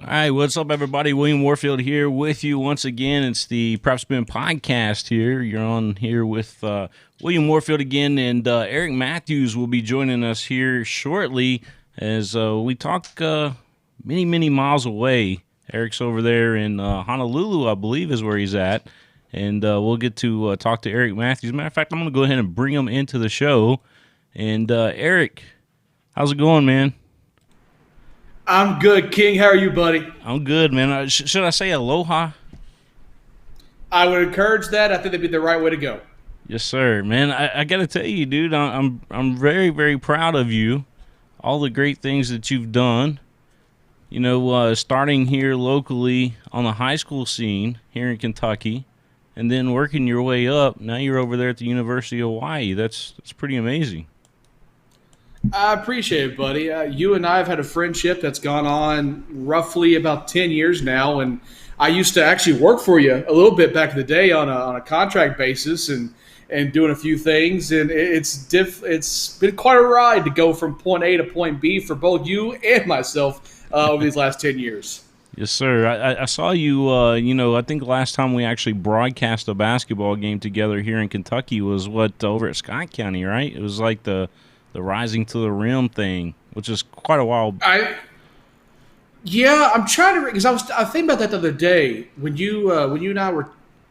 All right, what's up, everybody? William Warfield here with you once again. It's the PrepSpin podcast here. You're on here with William Warfield again, and Eric Mathews will be joining us here shortly as we talk many, many miles away. Eric's over there in Honolulu, I believe, is where he's at, and we'll get to talk to Eric Mathews. Matter of fact, I'm going to go ahead and bring him into the show. And Eric, how's it going, man? I'm good, King. How are you, buddy? I'm good, man. Should I say aloha? I would encourage that. I think that'd be the right way to go. Yes, sir, man. I got to tell you, dude, I'm very, very proud of you. All the great things that you've done. You know, starting here locally on the high school scene here in Kentucky, and then working your way up. Now you're over there at the University of Hawaii. That's pretty amazing. I appreciate it, buddy. You and I have had a friendship that's gone on roughly about 10 years now, and I used to actually work for you a little bit back in the day on a contract basis and doing a few things, and it's been quite a ride to go from point A to point B for both you and myself over these last 10 years. Yes, sir. I saw you, I think last time we actually broadcast a basketball game together here in Kentucky was over at Scott County, right? It was like the Rising to the Rim thing, which is quite a while. I'm trying to, because I was thinking about that the other day when you and I were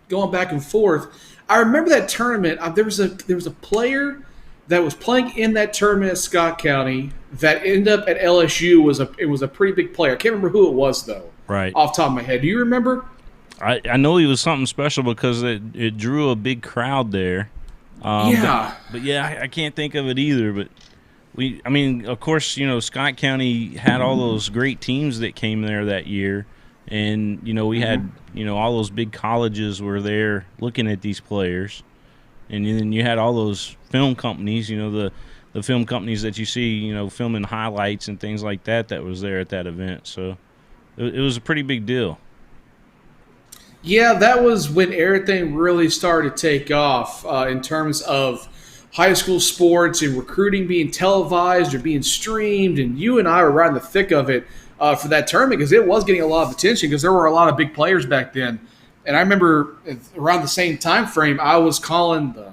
going back and forth. I remember that tournament. There was a player that was playing in that tournament at Scott County that ended up at LSU. It was a pretty big player. I can't remember who it was though. Right. Off the top of my head, do you remember? I know he was something special because it drew a big crowd there. But I can't think of it either. But of course, Scott County had all those great teams that came there that year, and we had all those big colleges were there looking at these players, and then you had all those film companies, the film companies that you see, filming highlights and things like that was there at that event. So it was a pretty big deal. Yeah, that was when everything really started to take off in terms of high school sports and recruiting being televised or being streamed. And you and I were right in the thick of it for that tournament because it was getting a lot of attention because there were a lot of big players back then. And I remember around the same time frame, I was calling the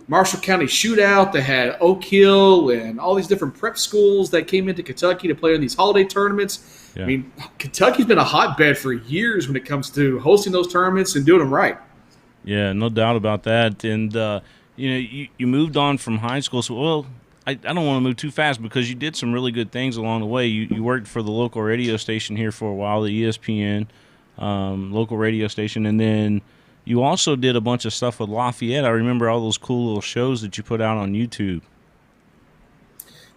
Marshall County Shootout that had Oak Hill and all these different prep schools that came into Kentucky to play in these holiday tournaments. Yeah. I mean, Kentucky's been a hotbed for years when it comes to hosting those tournaments and doing them right. Yeah, no doubt about that. And, you moved on from high school. So, I don't want to move too fast because you did some really good things along the way. You worked for the local radio station here for a while, the ESPN local radio station. And then you also did a bunch of stuff with Lafayette. I remember all those cool little shows that you put out on YouTube.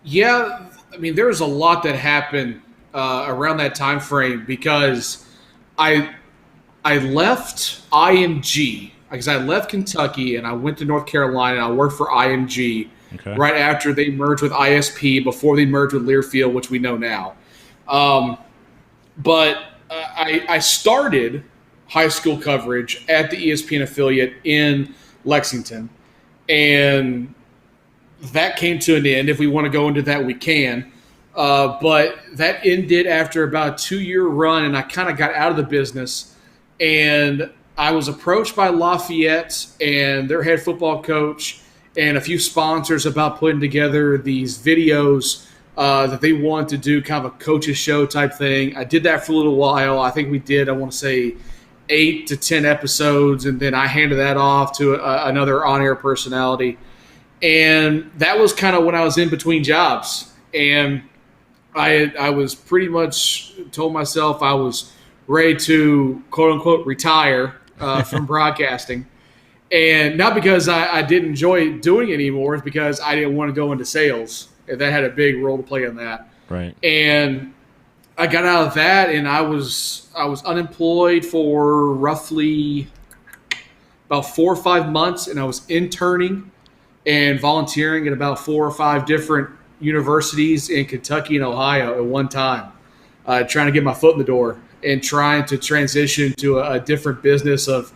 Yeah, I mean, there was a lot that happened around that time frame because I left IMG because I left Kentucky and I went to North Carolina and I worked for IMG right after they merged with ISP before they merged with Learfield, which we know now. But I started high school coverage at the ESPN affiliate in Lexington, and that came to an end. If we want to go into that, we can. But that ended after about a 2-year run, and I kind of got out of the business. And I was approached by Lafayette and their head football coach and a few sponsors about putting together these videos that they wanted to do, kind of a coach's show type thing. I did that for a little while. I think we did, I want to say, 8 to 10 episodes, and then I handed that off to another on-air personality. And that was kind of when I was in between jobs. And I was pretty much told myself I was ready to, quote-unquote, retire from broadcasting. And not because I didn't enjoy doing it anymore. It's because I didn't want to go into sales. And that had a big role to play in that. Right. And I got out of that, and I was unemployed for roughly about 4 or 5 months, and I was interning and volunteering at about 4 or 5 different universities in Kentucky and Ohio at one time, trying to get my foot in the door and trying to transition to a different business of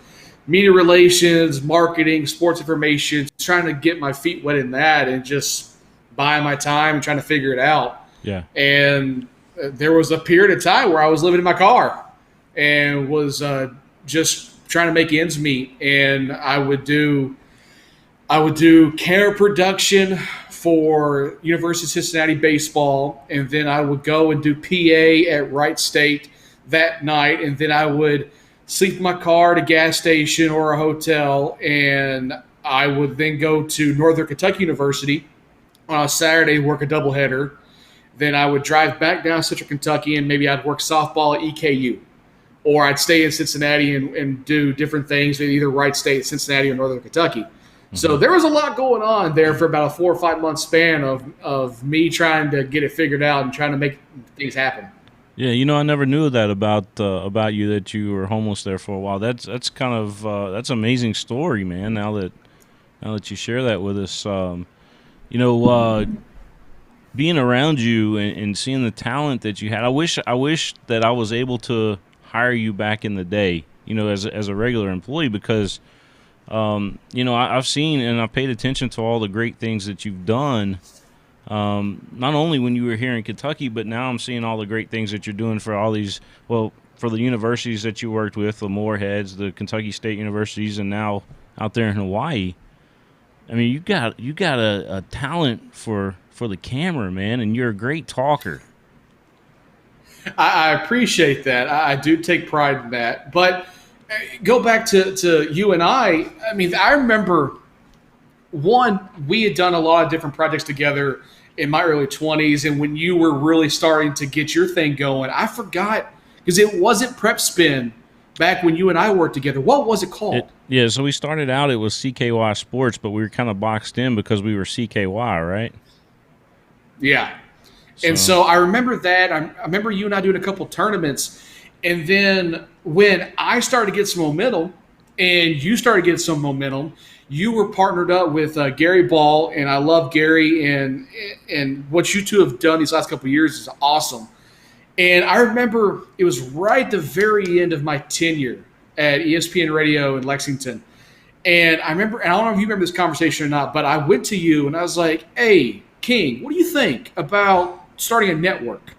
media relations, marketing, sports information, trying to get my feet wet in that and just buying my time and trying to figure it out. Yeah. And there was a period of time where I was living in my car and was just trying to make ends meet. And I would do camera production for University of Cincinnati baseball, and then I would go and do PA at Wright State that night, and then I would sleep in my car at a gas station or a hotel, and I would then go to Northern Kentucky University on a Saturday, work a doubleheader. Then I would drive back down to Central Kentucky, and maybe I'd work softball at EKU. Or I'd stay in Cincinnati and do different things at either Wright State, Cincinnati, or Northern Kentucky. Mm-hmm. So there was a lot going on there for about a 4 or 5 month span of me trying to get it figured out and trying to make things happen. Yeah, I never knew that about you, that you were homeless there for a while. That's kind of that's an amazing story, man. Now that you share that with us, being around you and seeing the talent that you had, I wish that I was able to hire you back in the day, as a regular employee, because I've seen and I've paid attention to all the great things that you've done. Not only when you were here in Kentucky, but now I'm seeing all the great things that you're doing for all these, for the universities that you worked with, the Moorheads, the Kentucky State Universities, and now out there in Hawaii. I mean, you got a talent for the camera, man, and you're a great talker. I appreciate that. I do take pride in that. But go back to you and I. I mean, I remember, we had done a lot of different projects together in my early 20s, and when you were really starting to get your thing going, I forgot, because it wasn't PrepSpin back when you and I worked together. What was it called? So we started out, it was CKY Sports, but we were kind of boxed in because we were CKY, right? Yeah. And so I remember that. I remember you and I doing a couple tournaments, and then when I started to get some momentum and you started to get some momentum, you were partnered up with Gary Ball, and I love Gary, and what you two have done these last couple of years is awesome. And I remember it was right at the very end of my tenure at ESPN Radio in Lexington. And I remember, and I don't know if you remember this conversation or not, but I went to you and I was like, hey, King, what do you think about starting a network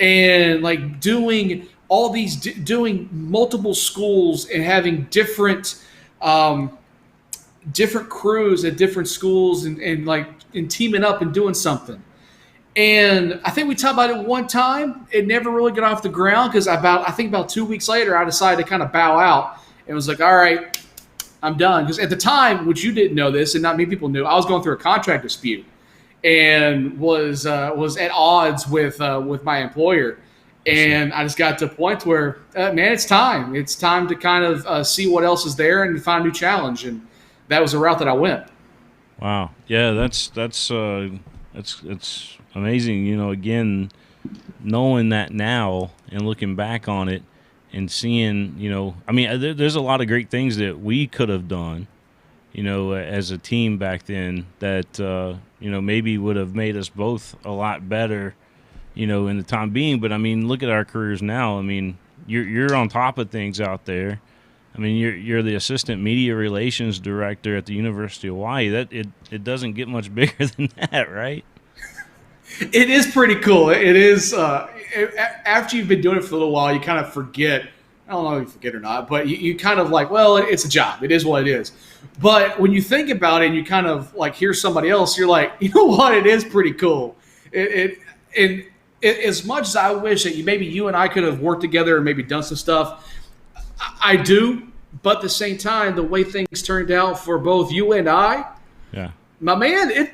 and like doing all these, doing multiple schools and having different crews at different schools and teaming up and doing something. And I think we talked about it one time. It never really got off the ground because I think about 2 weeks later, I decided to kind of bow out and was like, all right, I'm done. Because at the time, which you didn't know this and not many people knew, I was going through a contract dispute and was at odds with my employer. And I just got to a point where, man, it's time. It's time to kind of see what else is there and find a new challenge. And that was the route that I went. Wow. Yeah, that's amazing. Again, knowing that now and looking back on it and seeing, I mean, there's a lot of great things that we could have done, as a team back then that, maybe would have made us both a lot better, in the time being. But I mean, look at our careers now. I mean, you're on top of things out there. I mean, you're the assistant media relations director at the University of Hawaii. That it doesn't get much bigger than that, right? It is pretty cool. It is. After you've been doing it for a little while, you kind of forget. I don't know if you forget or not, but you kind of like, well, it's a job. It is what it is. But when you think about it and you kind of like hear somebody else, you're like, you know what? It is pretty cool. As much as I wish that maybe you and I could have worked together and maybe done some stuff, I do. But at the same time, the way things turned out for both you and I, yeah, my man,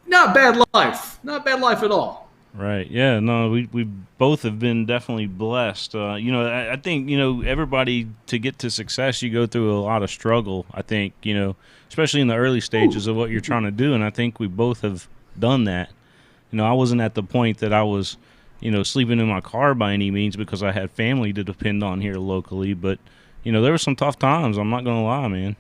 not bad life. Not bad life at all. Right. Yeah. No, we both have been definitely blessed. I think, everybody, to get to success, you go through a lot of struggle, I think, especially in the early stages of what you're trying to do. And I think we both have done that. I wasn't at the point that I was, sleeping in my car by any means because I had family to depend on here locally. But, there were some tough times. I'm not going to lie, man.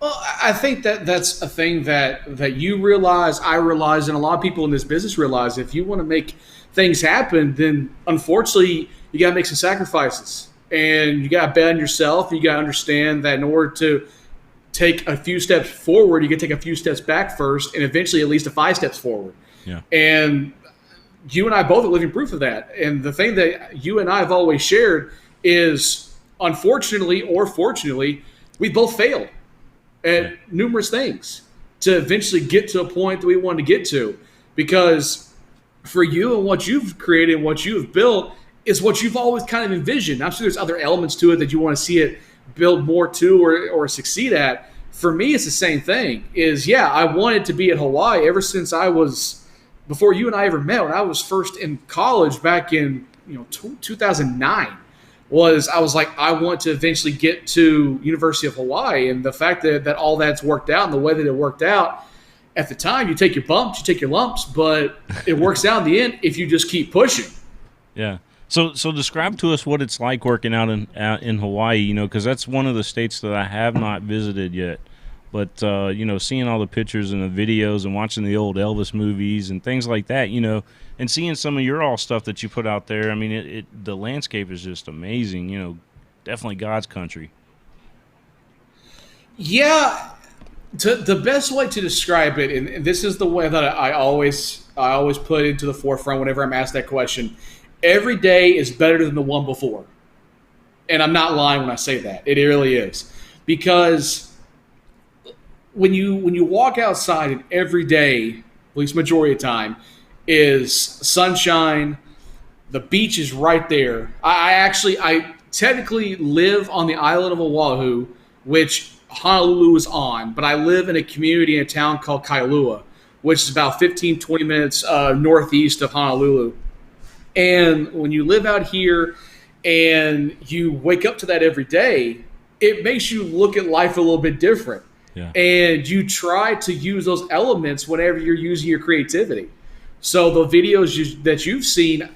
Well, I think that's a thing that you realize, I realize, and a lot of people in this business realize. If you want to make things happen, then unfortunately you got to make some sacrifices, and you got to bet on yourself. You got to understand that in order to take a few steps forward, you got to take a few steps back first, and eventually at least 5 steps forward. Yeah. And you and I both are living proof of that. And the thing that you and I have always shared is, unfortunately or fortunately, we both failed at numerous things to eventually get to a point that we wanted to get to. Because for you and what you've created and what you've built is what you've always kind of envisioned. I'm sure there's other elements to it that you want to see it build more to or succeed at. For me, it's the same thing. I wanted to be at Hawaii ever since before you and I ever met, when I was first in college back in 2009. I was like, I want to eventually get to University of Hawaii. And the fact that all that's worked out and the way that it worked out, at the time, you take your bumps, you take your lumps, but it works out in the end if you just keep pushing. Yeah. So describe to us what it's like working out in Hawaii, because that's one of the states that I have not visited yet. But, seeing all the pictures and the videos and watching the old Elvis movies and things like that, and seeing some of your stuff that you put out there, I mean, the landscape is just amazing, definitely God's country. Yeah. The best way to describe it, and this is the way that I always put into the forefront whenever I'm asked that question, every day is better than the one before. And I'm not lying when I say that. It really is. Because when you walk outside and every day, at least majority of the time, is sunshine, the beach is right there. I technically live on the island of Oahu, which Honolulu is on, but I live in a community in a town called Kailua, which is about 15, 20 minutes northeast of Honolulu. And when you live out here and you wake up to that every day, it makes you look at life a little bit different. Yeah. And you try to use those elements whenever you're using your creativity. So the videos that you've seen,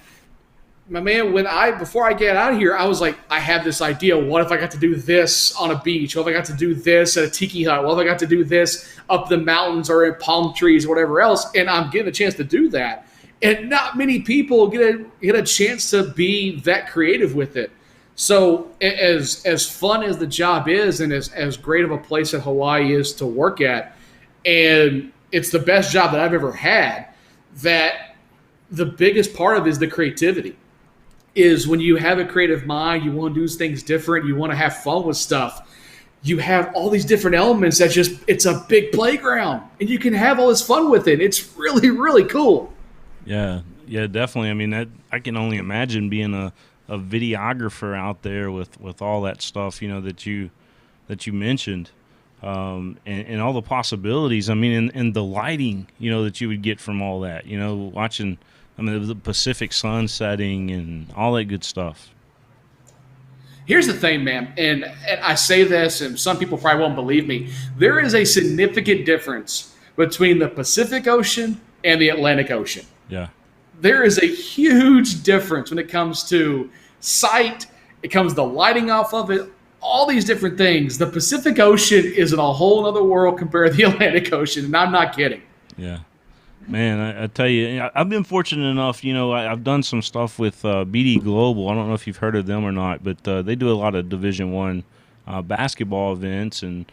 my man, before I get out of here, I was like, I have this idea. What if I got to do this on a beach? What if I got to do this at a tiki hut? What if I got to do this up the mountains or in palm trees or whatever else? And I'm getting a chance to do that. And not many people get a chance to be that creative with it. So as fun as the job is and as great of a place that Hawaii is to work at, and it's the best job that I've ever had, that the biggest part of it is the creativity. Is when you have a creative mind, you want to do things different, you want to have fun with stuff, you have all these different elements it's a big playground, and you can have all this fun with it. It's really, really cool. Yeah, definitely. I mean, I can only imagine being a videographer out there with all that stuff, that you mentioned, and all the possibilities. I mean, and the lighting, that you would get from all that, watching, the Pacific sun setting and all that good stuff. Here's the thing, man, and I say this, and some people probably won't believe me. There is a significant difference between the Pacific Ocean and the Atlantic Ocean. Yeah. There is a huge difference when it comes to sight. It comes to lighting off of it, all these different things. The Pacific Ocean is in a whole other world compared to the Atlantic Ocean, and I'm not kidding. Yeah. Man, I tell you, I've been fortunate enough, I've done some stuff with BD Global. I don't know if you've heard of them or not, but they do a lot of Division I basketball events and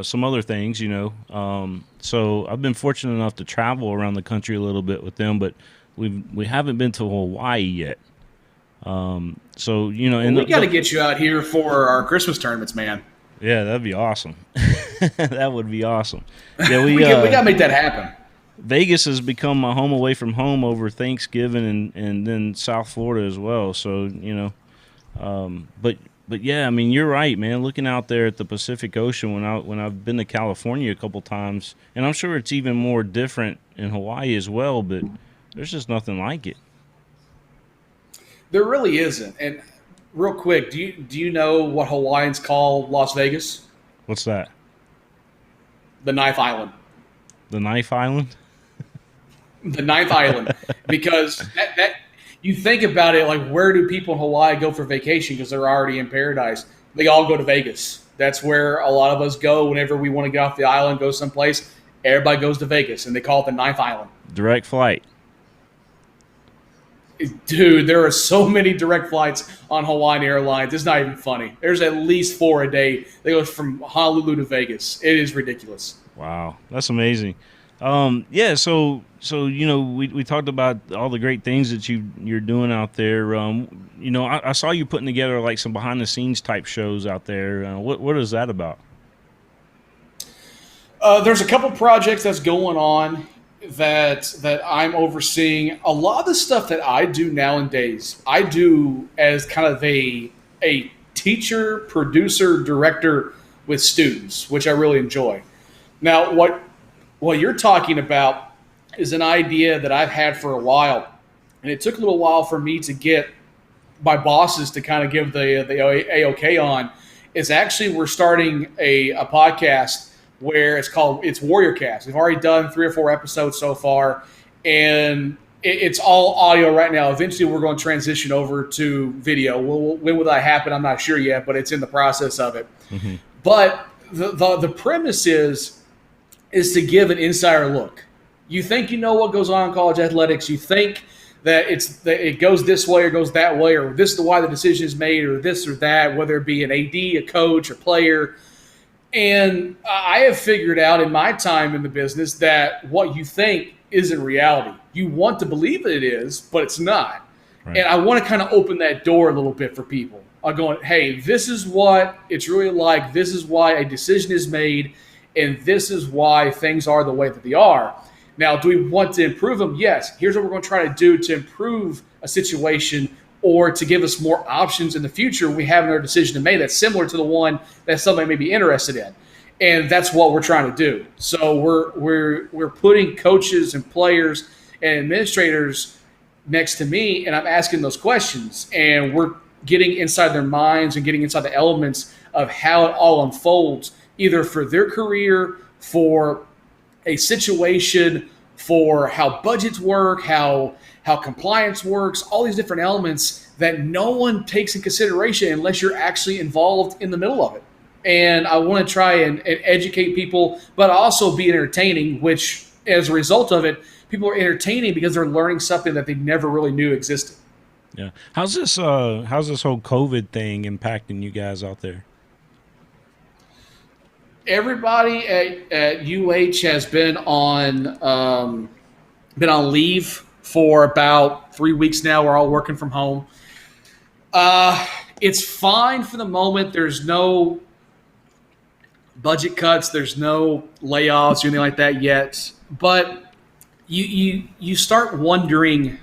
some other things, So I've been fortunate enough to travel around the country a little bit with them, but we haven't been to Hawaii yet. And we got to get you out here for our Christmas tournaments, man. Yeah, that'd be awesome. That would be awesome. Yeah, we got to make that happen. Vegas has become my home away from home over Thanksgiving and then South Florida as well. So, but yeah, I mean, you're right, man. Looking out there at the Pacific Ocean when I've been to California a couple times, and I'm sure it's even more different in Hawaii as well, but there's just nothing like it. There really isn't. And real quick, do you know what Hawaiians call Las Vegas? What's that? The Knife Island. The Knife Island? The Knife Island. Because that you think about it, like, where do people in Hawaii go for vacation because they're already in paradise? They all go to Vegas. That's where a lot of us go whenever we want to get off the island, go someplace. Everybody goes to Vegas, and they call it the Knife Island. Direct flight. Dude, there are so many direct flights on Hawaiian Airlines. It's not even funny. There's at least 4 a day that goes from Honolulu to Vegas. It is ridiculous. Wow, that's amazing. Yeah, so we talked about all the great things that you're doing out there. I saw you putting together like some behind the scenes type shows out there. What is that about? There's a couple projects that's going on that I'm overseeing. A lot of the stuff that I do nowadays, I do as kind of a teacher, producer, director with students, which I really enjoy. Now, what you're talking about is an idea that I've had for a while, and it took a little while for me to get my bosses to kind of give the A-OK on. Is actually we're starting a podcast where it's Warrior Caste. We've already done 3 or 4 episodes so far, and it's all audio right now. Eventually, we're going to transition over to video. When will that happen? I'm not sure yet, but it's in the process of it. Mm-hmm. But the premise is to give an insider look. You think you know what goes on in college athletics. You think that it goes this way or goes that way, or this is why the decision is made, or this or that, whether it be an AD, a coach, a player. And I have figured out in my time in the business that what you think isn't reality. You want to believe it is, but it's not. Right. And I want to kind of open that door a little bit for people. I'm going, hey, this is what it's really like. This is why a decision is made, and this is why things are the way that they are. Now, do we want to improve them? Yes. Here's what we're going to try to do to improve a situation or to give us more options in the future. We have another decision to make that's similar to the one that somebody may be interested in. And that's what we're trying to do. So we're putting coaches and players and administrators next to me, and I'm asking those questions. And we're getting inside their minds and getting inside the elements of how it all unfolds, either for their career, for a situation, for how budgets work, how compliance works, all these different elements that no one takes in consideration unless you're actually involved in the middle of it. And I want to try and educate people, but also be entertaining, which as a result of it, people are entertaining because they're learning something that they never really knew existed. Yeah. How's this whole COVID thing impacting you guys out there? Everybody at UH has been on leave for about 3 weeks now. We're all working from home. It's fine for the moment. There's no budget cuts. There's no layoffs or anything like that yet. But you start wondering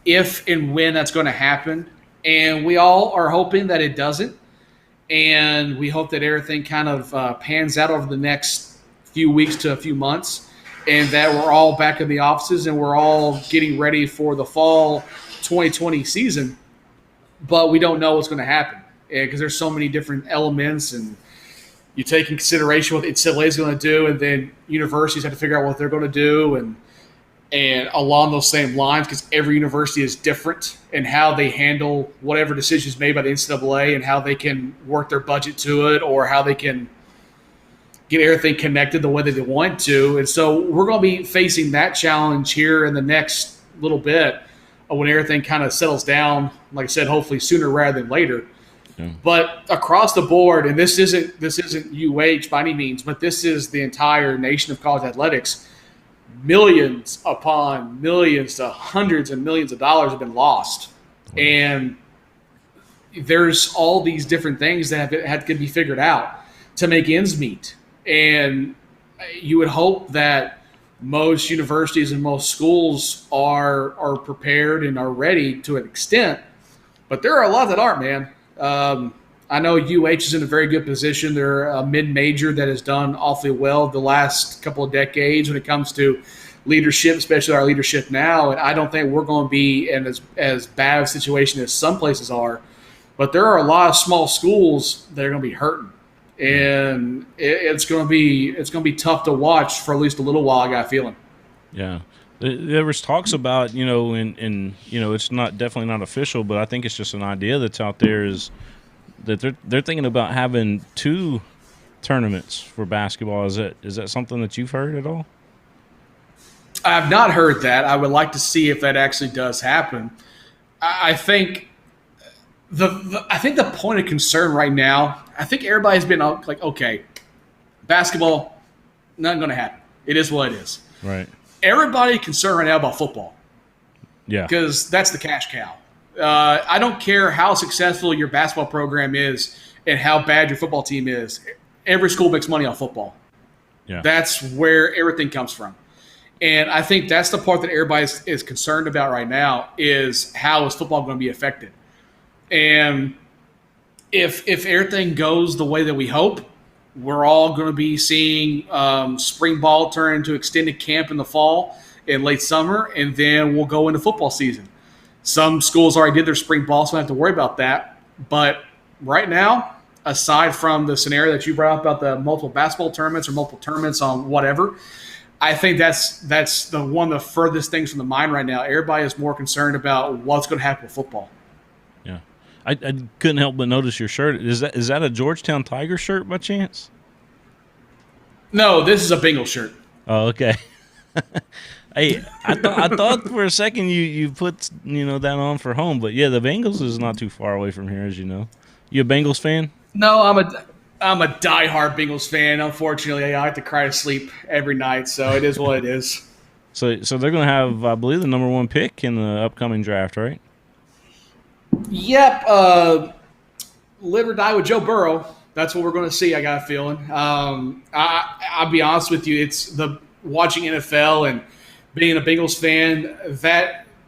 if and when that's going to happen. And we all are hoping that it doesn't. And we hope that everything kind of pans out over the next few weeks to a few months, and that we're all back in the offices and we're all getting ready for the fall 2020 season. But we don't know what's going to happen because there's so many different elements, and you take in consideration what NCAA is going to do, and then universities have to figure out what they're going to do, and along those same lines, because every university is different in how they handle whatever decisions made by the NCAA and how they can work their budget to it or how they can get everything connected the way that they want to. And so we're going to be facing that challenge here in the next little bit when everything kind of settles down, like I said, hopefully sooner rather than later. Yeah. But across the board, and this isn't UH by any means, but this is the entire nation of college athletics, millions upon millions to hundreds and millions of dollars have been lost. And there's all these different things that have had to be figured out to make ends meet. And you would hope that most universities and most schools are prepared and are ready to an extent. But there are a lot that aren't, man. I know UH is in a very good position. They're a mid-major that has done awfully well the last couple of decades when it comes to leadership, especially our leadership now. And I don't think we're going to be in as bad a situation as some places are. But there are a lot of small schools that are going to be hurting. And it's going to be tough to watch for at least a little while, I got a feeling. Yeah. There was talks about, and it's definitely not official, but I think it's just an idea that's out there is that they're thinking about having 2 tournaments for basketball. Is that something that you've heard at all? I've not heard that. I would like to see if that actually does happen. I think the point of concern right now, I think everybody's been like, okay, basketball, not going to happen. It is what it is. Right. Everybody concerned right now about football. Yeah. Because that's the cash cow. I don't care how successful your basketball program is and how bad your football team is. Every school makes money on football. Yeah. That's where everything comes from. And I think that's the part that everybody is concerned about right now is how is football going to be affected. And if everything goes the way that we hope, we're all going to be seeing spring ball turn into extended camp in the fall and late summer, and then we'll go into football season. Some schools already did their spring ball, so I don't have to worry about that. But right now, aside from the scenario that you brought up about the multiple basketball tournaments or multiple tournaments on whatever, I think that's the one of the furthest things from the mind right now. Everybody is more concerned about what's going to happen with football. Yeah. I couldn't help but notice your shirt. Is that a Georgetown Tiger shirt by chance? No, this is a Bengals shirt. Oh, okay. Hey, I thought for a second you put that on for home, but yeah, the Bengals is not too far away from here, as you know. You a Bengals fan? No, I'm a diehard Bengals fan. Unfortunately, I have to cry to sleep every night, so it is what it is. So they're going to have, I believe, the number 1 pick in the upcoming draft, right? Yep. Live or die with Joe Burrow. That's what we're going to see, I got a feeling. I'll be honest with you. It's watching NFL and being a Bengals fan,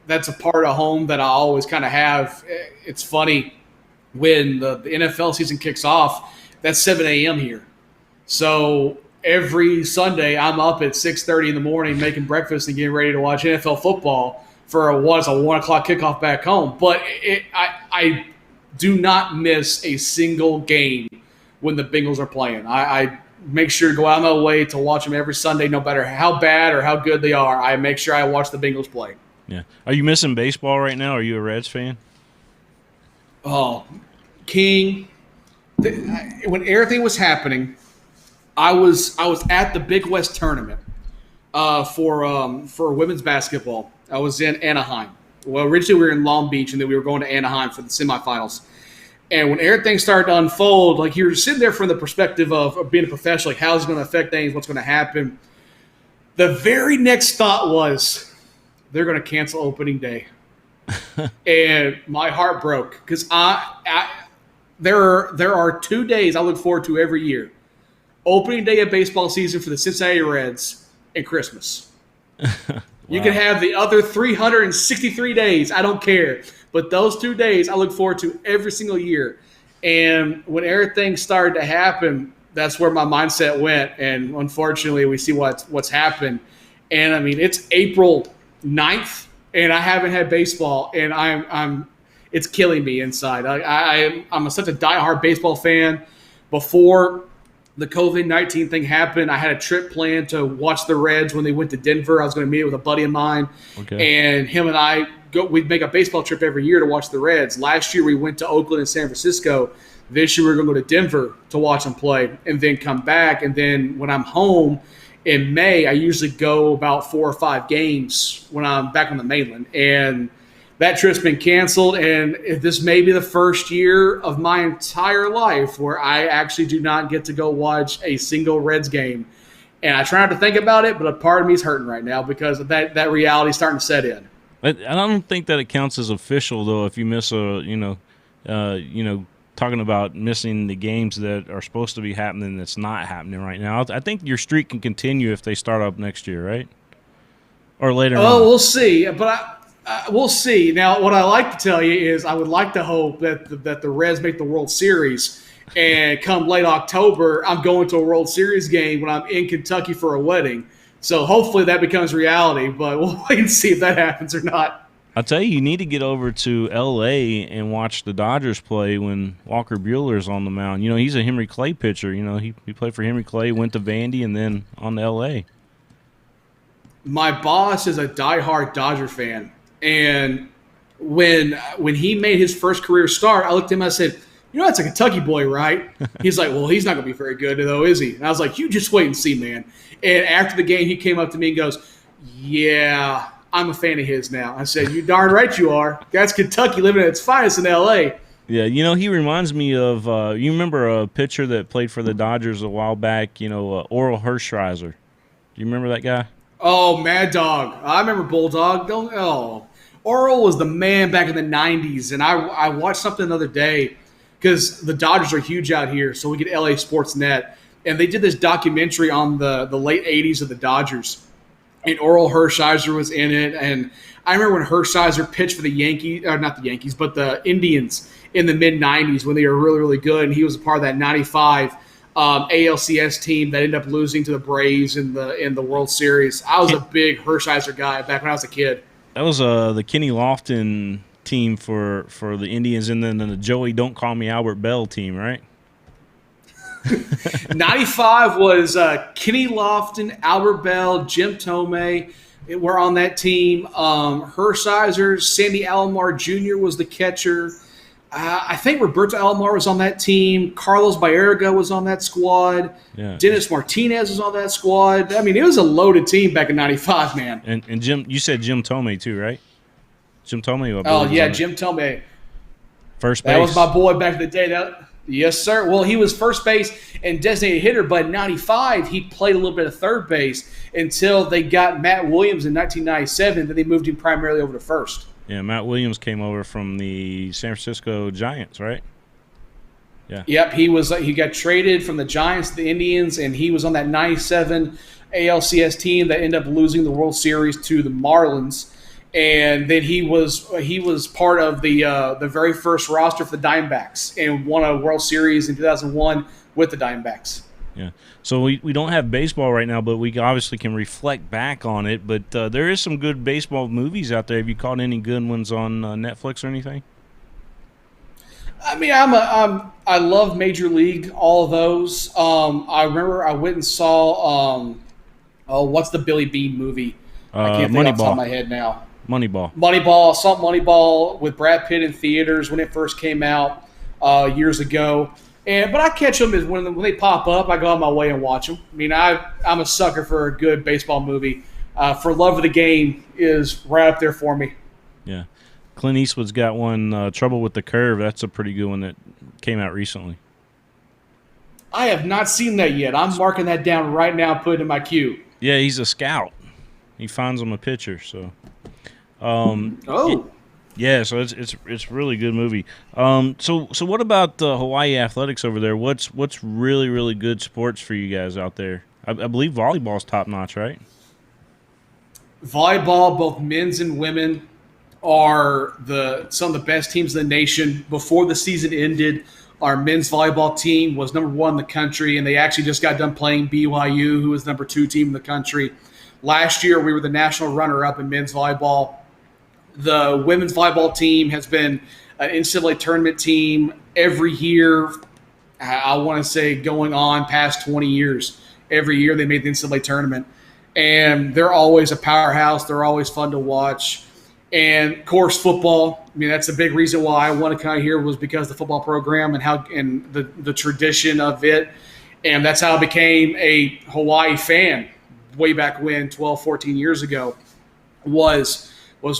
that's a part of home that I always kind of have. It's funny when the NFL season kicks off, that's 7 a.m. here. So every Sunday I'm up at 6:30 in the morning making breakfast and getting ready to watch NFL football for a 1 o'clock kickoff back home. But I do not miss a single game when the Bengals are playing. I make sure to go out of my way to watch them every Sunday, no matter how bad or how good they are. I make sure I watch the Bengals play. Yeah. Are you missing baseball right now? Are you a Reds fan? Oh, King. When everything was happening, I was at the Big West tournament for women's basketball. I was in Anaheim. Well, originally we were in Long Beach, and then we were going to Anaheim for the semifinals. And when everything started to unfold, like you were sitting there from the perspective of being a professional, like how's it going to affect things, what's going to happen. The very next thought was they're going to cancel opening day. And my heart broke because there are 2 days I look forward to every year. Opening day of baseball season for the Cincinnati Reds and Christmas. You can have the other 363 days. I don't care. But those 2 days I look forward to every single year. And when everything started to happen, that's where my mindset went. And unfortunately, we see what's happened. And, I mean, it's April 9th, and I haven't had baseball, and it's killing me inside. I'm such a diehard baseball fan. Before the COVID-19 thing happened, I had a trip planned to watch the Reds when they went to Denver. I was going to meet with a buddy of mine, and him and I we'd make a baseball trip every year to watch the Reds. Last year we went to Oakland and San Francisco. This year we're going to go to Denver to watch them play and then come back. And then when I'm home in May, I usually go about 4 or 5 games when I'm back on the mainland. And that trip's been canceled, and this may be the first year of my entire life where I actually do not get to go watch a single Reds game. And I try not to think about it, but a part of me is hurting right now because of that reality is starting to set in. I don't think that it counts as official, though, if you miss talking about missing the games that are supposed to be happening that's not happening right now. I think your streak can continue if they start up next year, right? Or later on. Oh, we'll see. But we'll see. Now, what I like to tell you is I would like to hope that the Reds make the World Series, and come late October, I'm going to a World Series game when I'm in Kentucky for a wedding. So hopefully that becomes reality, but we'll wait and see if that happens or not. I'll tell you need to get over to L.A. and watch the Dodgers play when Walker Buehler's on the mound. He's a Henry Clay pitcher. He played for Henry Clay, went to Vandy, and then on to L.A. My boss is a diehard Dodger fan. And when he made his first career start, I looked at him and I said, that's a Kentucky boy, right? He's like, well, he's not going to be very good, though, is he? And I was like, you just wait and see, man. And after the game, he came up to me and goes, yeah, I'm a fan of his now. I said, you darn right you are. That's Kentucky living at its finest in L.A. Yeah, he reminds me of you remember a pitcher that played for the Dodgers a while back, Orel Hershiser. Do you remember that guy? Oh, Mad Dog. I remember Bulldog. Orel was the man back in the 90s. And I watched something the other day because the Dodgers are huge out here. So we get LA Sports Net. And they did this documentary on the late 80s of the Dodgers. And Orel Hershiser was in it. And I remember when Hershiser pitched for the Yankees, or not the Yankees, but the Indians in the mid-90s when they were really, really good. And he was a part of that 95 ALCS team that ended up losing to the Braves in the World Series. I was a big Hershiser guy back when I was a kid. That was the Kenny Lofton team for the Indians, and then the Joey Don't Call Me Albert Bell team, right? 95 was Kenny Lofton, Albert Bell, Jim Thome were on that team. Hershiser, Sandy Alomar Jr. was the catcher. I think Roberto Alomar was on that team. Carlos Baerga was on that squad. Yeah. Dennis Martinez was on that squad. I mean, it was a loaded team back in 95, man. And Jim, you said Jim Thome too, right? Jim Thome. Oh, yeah, Jim Thome. First base. That was my boy back in the day. Yes, sir. Well, he was first base and designated hitter, but in 95, he played a little bit of third base until they got Matt Williams in 1997. Then they moved him primarily over to first. Yeah, Matt Williams came over from the San Francisco Giants, right? Yeah. Yep, he got traded from the Giants to the Indians, and he was on that 97 ALCS team that ended up losing the World Series to the Marlins. And then he was part of the very first roster for the Diamondbacks and won a World Series in 2001 with the Diamondbacks. Yeah. So we don't have baseball right now, but we obviously can reflect back on it. But there is some good baseball movies out there. Have you caught any good ones on Netflix or anything? I mean, I love Major League, all of those. I remember I went and saw what's the Billy Bean movie? I can't think off the top of my head now. Moneyball. I saw Moneyball with Brad Pitt in theaters when it first came out years ago. But I catch them when they pop up. I go on my way and watch them. I mean, I'm a sucker for a good baseball movie. For Love of the Game is right up there for me. Yeah, Clint Eastwood's got one, Trouble with the Curve. That's a pretty good one that came out recently. I have not seen that yet. I'm marking that down right now, put it in my queue. Yeah, he's a scout. He finds him a pitcher. So. Yeah, so it's really good movie. So what about Hawaii athletics over there? What's really, really good sports for you guys out there? I believe volleyball's top notch, right? Volleyball, both men's and women, are some of the best teams in the nation. Before the season ended, our men's volleyball team was number 1 in the country, and they actually just got done playing BYU, who was number 2 team in the country. Last year, we were the national runner-up in men's volleyball. The women's volleyball team has been an NCAA tournament team every year. I want to say going on past 20 years. Every year they made the NCAA tournament. And they're always a powerhouse. They're always fun to watch. And, of course, football. I mean, that's a big reason why I want to come here was because of the football program and the tradition of it. And that's how I became a Hawaii fan way back when, 12, 14 years ago, was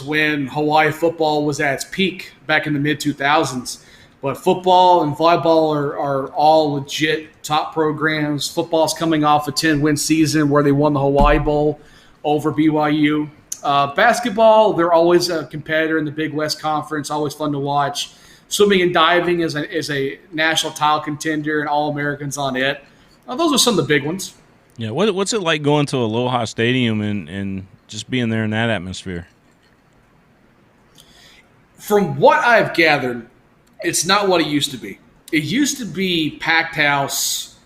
when Hawaii football was at its peak back in the mid-2000s. But football and volleyball are all legit top programs. Football's coming off a 10-win season where they won the Hawaii Bowl over BYU. Basketball, they're always a competitor in the Big West Conference, always fun to watch. Swimming and diving is a national title contender and All-Americans on it. Those are some of the big ones. Yeah, what's it like going to Aloha Stadium and just being there in that atmosphere? From what I've gathered, it's not what it used to be. It used to be packed house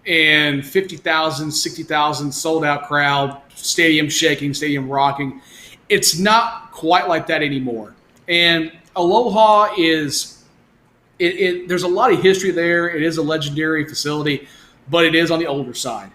and 50,000, 60,000 sold-out crowd, stadium shaking, stadium rocking. It's not quite like that anymore. And Aloha is there's a lot of history there. It is a legendary facility, but it is on the older side.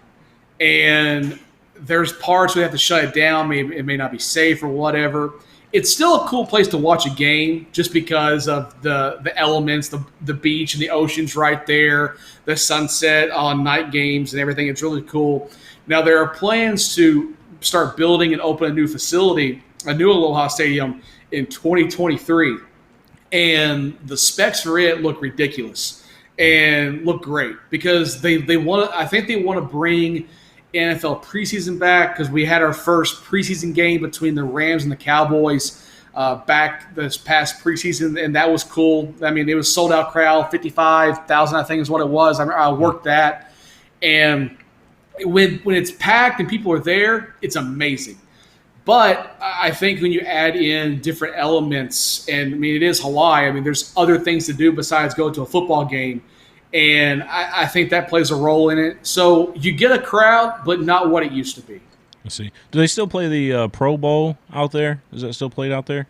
And there's parts we have to shut it down. It may not be safe or whatever. It's still a cool place to watch a game just because of the elements, the beach and the ocean's right there, the sunset on night games and everything. It's really cool. Now, there are plans to start building and open a new facility, a new Aloha Stadium in 2023. And the specs for it look ridiculous and look great because they want to. I think they want to bring NFL preseason back because we had our first preseason game between the Rams and the Cowboys back this past preseason, and that was cool. I mean, it was sold out crowd, 55,000 I think is what it was. I worked that, and when it's packed and people are there, it's amazing. But I think when you add in different elements, and I mean, it is Hawaii. I mean, there's other things to do besides go to a football game. And I think that plays a role in it. So you get a crowd, but not what it used to be. Let's see. Do they still play the Pro Bowl out there? Is that still played out there?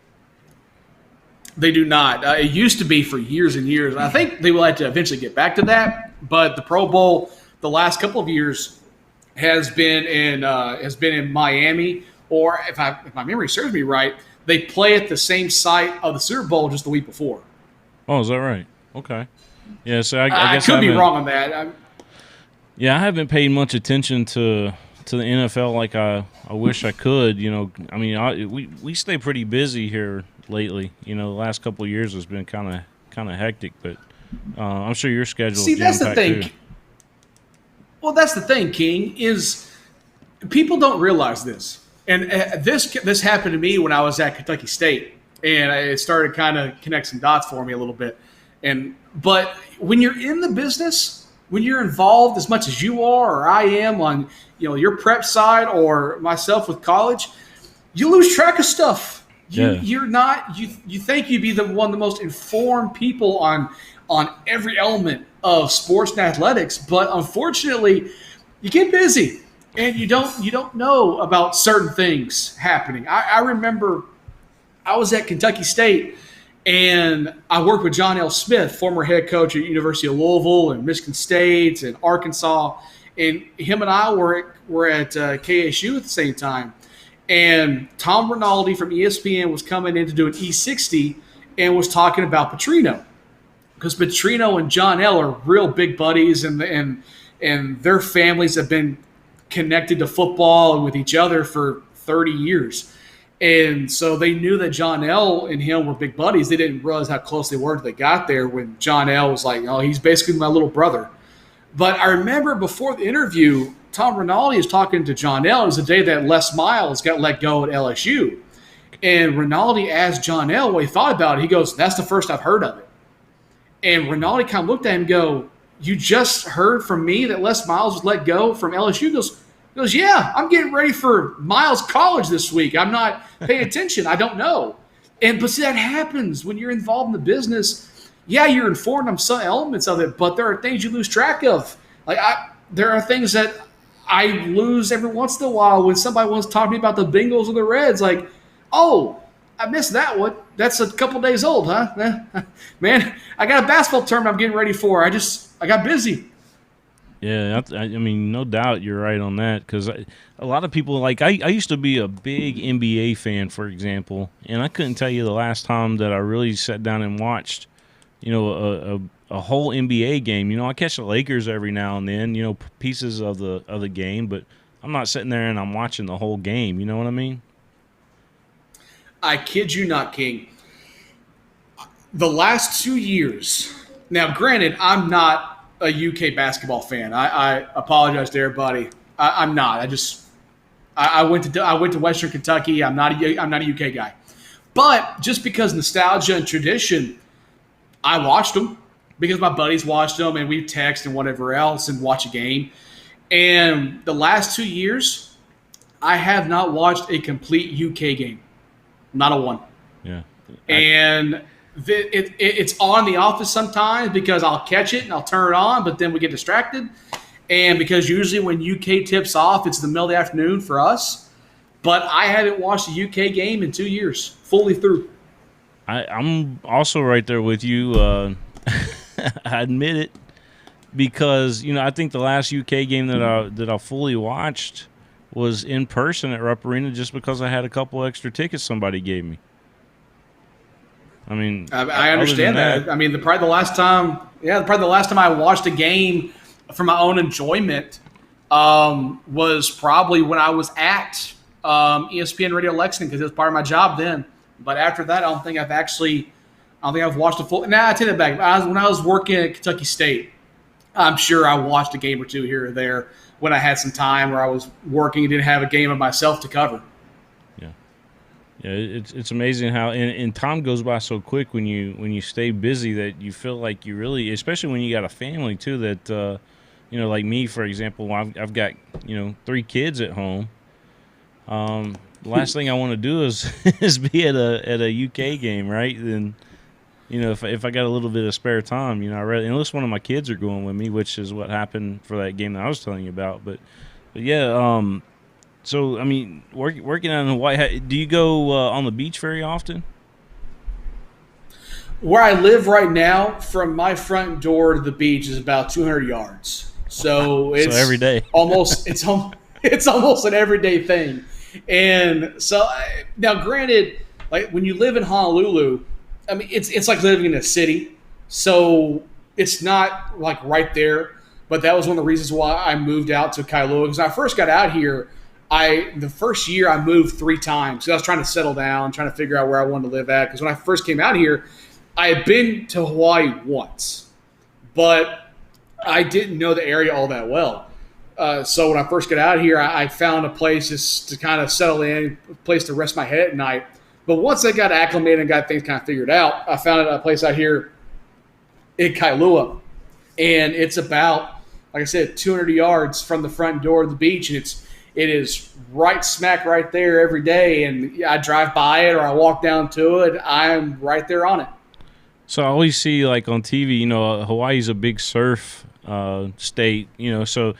They do not. It used to be for years and years. I think they will have to eventually get back to that. But the Pro Bowl, the last couple of years, has been in Miami. Or if my memory serves me right, they play at the same site of the Super Bowl just the week before. Oh, is that right? Okay. Yeah, so I guess I could be wrong on that. I haven't paid much attention to the NFL like I wish I could. You know, I mean, we stay pretty busy here lately. You know, the last couple of years has been kind of hectic, but I'm sure your schedule. See, that's the thing. Too. Well, that's the thing, King, is people don't realize this, and this happened to me when I was at Kentucky State, and it started kind of connect some dots for me a little bit. But when you're in the business, when you're involved as much as you are or I am on your prep side or myself with college, you lose track of stuff. You're not you think you'd be one of the most informed people on every element of sports and athletics, but unfortunately, you get busy and you don't know about certain things happening. I remember I was at Kentucky State. And I worked with John L. Smith, former head coach at University of Louisville and Michigan State and Arkansas. And him and I were at KSU at the same time. And Tom Rinaldi from ESPN was coming in to do an E60 and was talking about Petrino. Because Petrino and John L. are real big buddies, and their families have been connected to football and with each other for 30 years. And so they knew that John L. and him were big buddies. They didn't realize how close they were until they got there when John L. was like, oh, he's basically my little brother. But I remember before the interview, Tom Rinaldi is talking to John L. It was the day that Les Miles got let go at LSU. And Rinaldi asked John L. what he thought about it. He goes, that's the first I've heard of it. And Rinaldi kind of looked at him and go, you just heard from me that Les Miles was let go from LSU? He goes, yeah, I'm getting ready for Miles College this week. I'm not paying attention. I don't know. But see, that happens when you're involved in the business. Yeah, you're informed on some elements of it, but there are things you lose track of. There are things that I lose every once in a while when somebody wants to talk to me about the Bengals or the Reds. Like, oh, I missed that one. That's a couple days old, huh? Man, I got a basketball tournament I'm getting ready for. I got busy. Yeah, I mean, no doubt you're right on that, because a lot of people, like, I used to be a big NBA fan, for example, and I couldn't tell you the last time that I really sat down and watched, a whole NBA game. I catch the Lakers every now and then, pieces of the game, but I'm not sitting there and I'm watching the whole game. You know what I mean? I kid you not, King. The last 2 years, now granted, I'm not a UK basketball fan. I apologize to everybody. I'm not. I went to Western Kentucky. I'm not a UK guy. But just because nostalgia and tradition, I watched them because my buddies watched them and we text and whatever else and watch a game. And the last 2 years, I have not watched a complete UK game. Not a one. Yeah. And it's on The Office sometimes because I'll catch it and I'll turn it on, but then we get distracted. And because usually when UK tips off, it's the middle of the afternoon for us. But I haven't watched a UK game in 2 years, fully through. I'm also right there with you. I admit it, because I think the last UK game that I fully watched was in person at Rupp Arena, just because I had a couple extra tickets somebody gave me. I mean, I understand that. I mean, probably the last time I watched a game for my own enjoyment was probably when I was at ESPN Radio Lexington, because it was part of my job then. But after that, I don't think I've watched a full. Nah, I take that back. When I was working at Kentucky State, I'm sure I watched a game or two here or there when I had some time or I was working and didn't have a game of myself to cover. Yeah, it's amazing how and time goes by so quick when you stay busy that you feel like you really, especially when you got a family too. That like me, for example, I've got 3 kids at home. The last thing I want to do is is be at a UK game, right? Then if I got a little bit of spare time, I rather, unless one of my kids are going with me, which is what happened for that game that I was telling you about. But yeah. So, I mean, working out in Hawaii, do you go on the beach very often? Where I live right now, from my front door to the beach is about 200 yards. So it's so every day. it's almost an everyday thing. And so now, granted, like when you live in Honolulu, I mean, it's like living in a city. So it's not like right there. But that was one of the reasons why I moved out to Kailua. Because when I first got out here, the first year I moved 3 times. So I was trying to settle down, trying to figure out where I wanted to live at. Because when I first came out here, I had been to Hawaii once, but I didn't know the area all that well. So when I first got out here, I found a place just to kind of settle in, a place to rest my head at night. But once I got acclimated and got things kind of figured out, I found a place out here in Kailua. And it's about, like I said, 200 yards from the front door of the beach, and it is right smack right there every day, and I drive by it or I walk down to it. I'm right there on it. So I always see, like on TV, Hawaii's a big surf state, So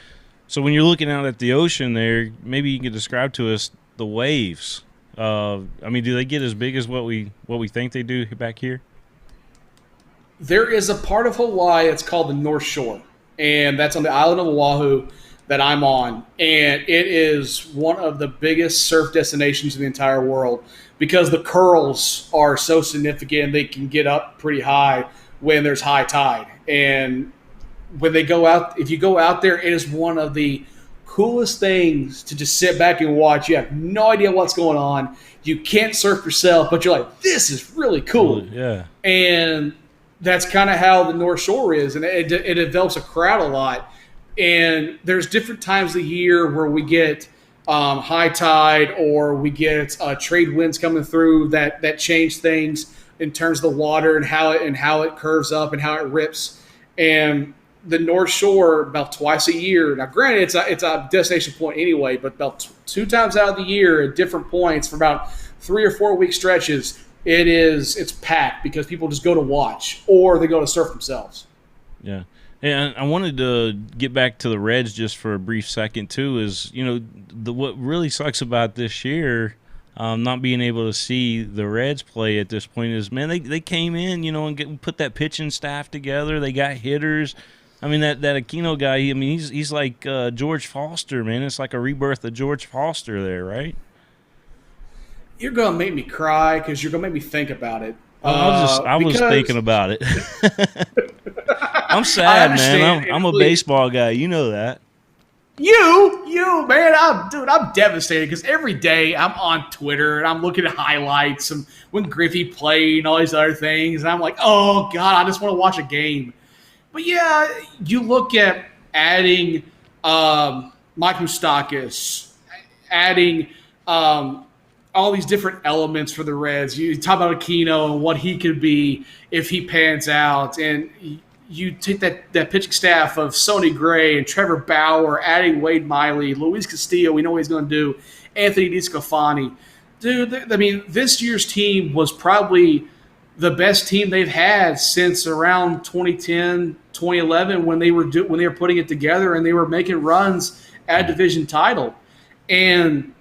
when you're looking out at the ocean there, maybe you can describe to us the waves. I mean, do they get as big as what we think they do back here? There is a part of Hawaii, it's called the North Shore, and that's on the island of Oahu that I'm on, and it is one of the biggest surf destinations in the entire world because the curls are so significant. They can get up pretty high when there's high tide, and when they go out, if you go out there, it is one of the coolest things to just sit back and watch. You have no idea what's going on. You can't surf yourself, but you're like, this is really cool. Yeah. And that's kind of how the North Shore is, and it develops a crowd a lot. And there's different times of the year where we get high tide or we get trade winds coming through that change things in terms of the water and how it curves up and how it rips. And the North Shore, about twice a year. Now, granted, it's a destination point anyway, but about 2 times out of the year at different points for about 3 or 4 week stretches, it's packed because people just go to watch or they go to surf themselves. Yeah. And I wanted to get back to the Reds just for a brief second too. Is what really sucks about this year, not being able to see the Reds play at this point is, man, they came in, and put that pitching staff together. They got hitters. I mean, that Aquino guy. I mean, he's like George Foster, man. It's like a rebirth of George Foster there, right? You're gonna make me cry because you're gonna make me think about it. I was thinking about it. I'm sad, man. I'm a baseball guy. You know that. You, man. I'm devastated because every day I'm on Twitter and I'm looking at highlights and when Griffey played and all these other things, and I'm like, oh God, I just want to watch a game. But yeah, you look at adding Mike Moustakas, adding all these different elements for the Reds. You talk about Aquino and what he could be if he pans out, and you take that pitching staff of Sonny Gray and Trevor Bauer, adding Wade Miley, Luis Castillo, we know what he's going to do, Anthony DeSclafani. Dude, I mean, this year's team was probably the best team they've had since around 2010, 2011 when they were putting it together and they were making runs at division title. And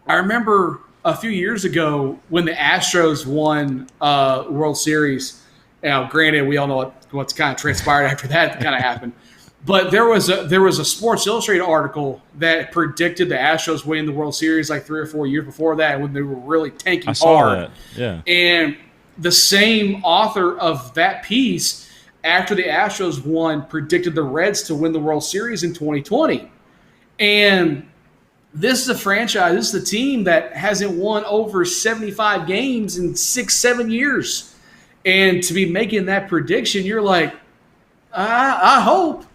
I remember a few years ago when the Astros won World Series. Now, granted, we all know what's kind of transpired after that kind of happened. But there was a Sports Illustrated article that predicted the Astros winning the World Series like 3 or 4 years before that when they were really tanking hard. I saw that. Yeah. And the same author of that piece, after the Astros won, predicted the Reds to win the World Series in 2020. And this is a franchise, this is a team that hasn't won over 75 games in 6-7 years. And to be making that prediction, you're like, I hope.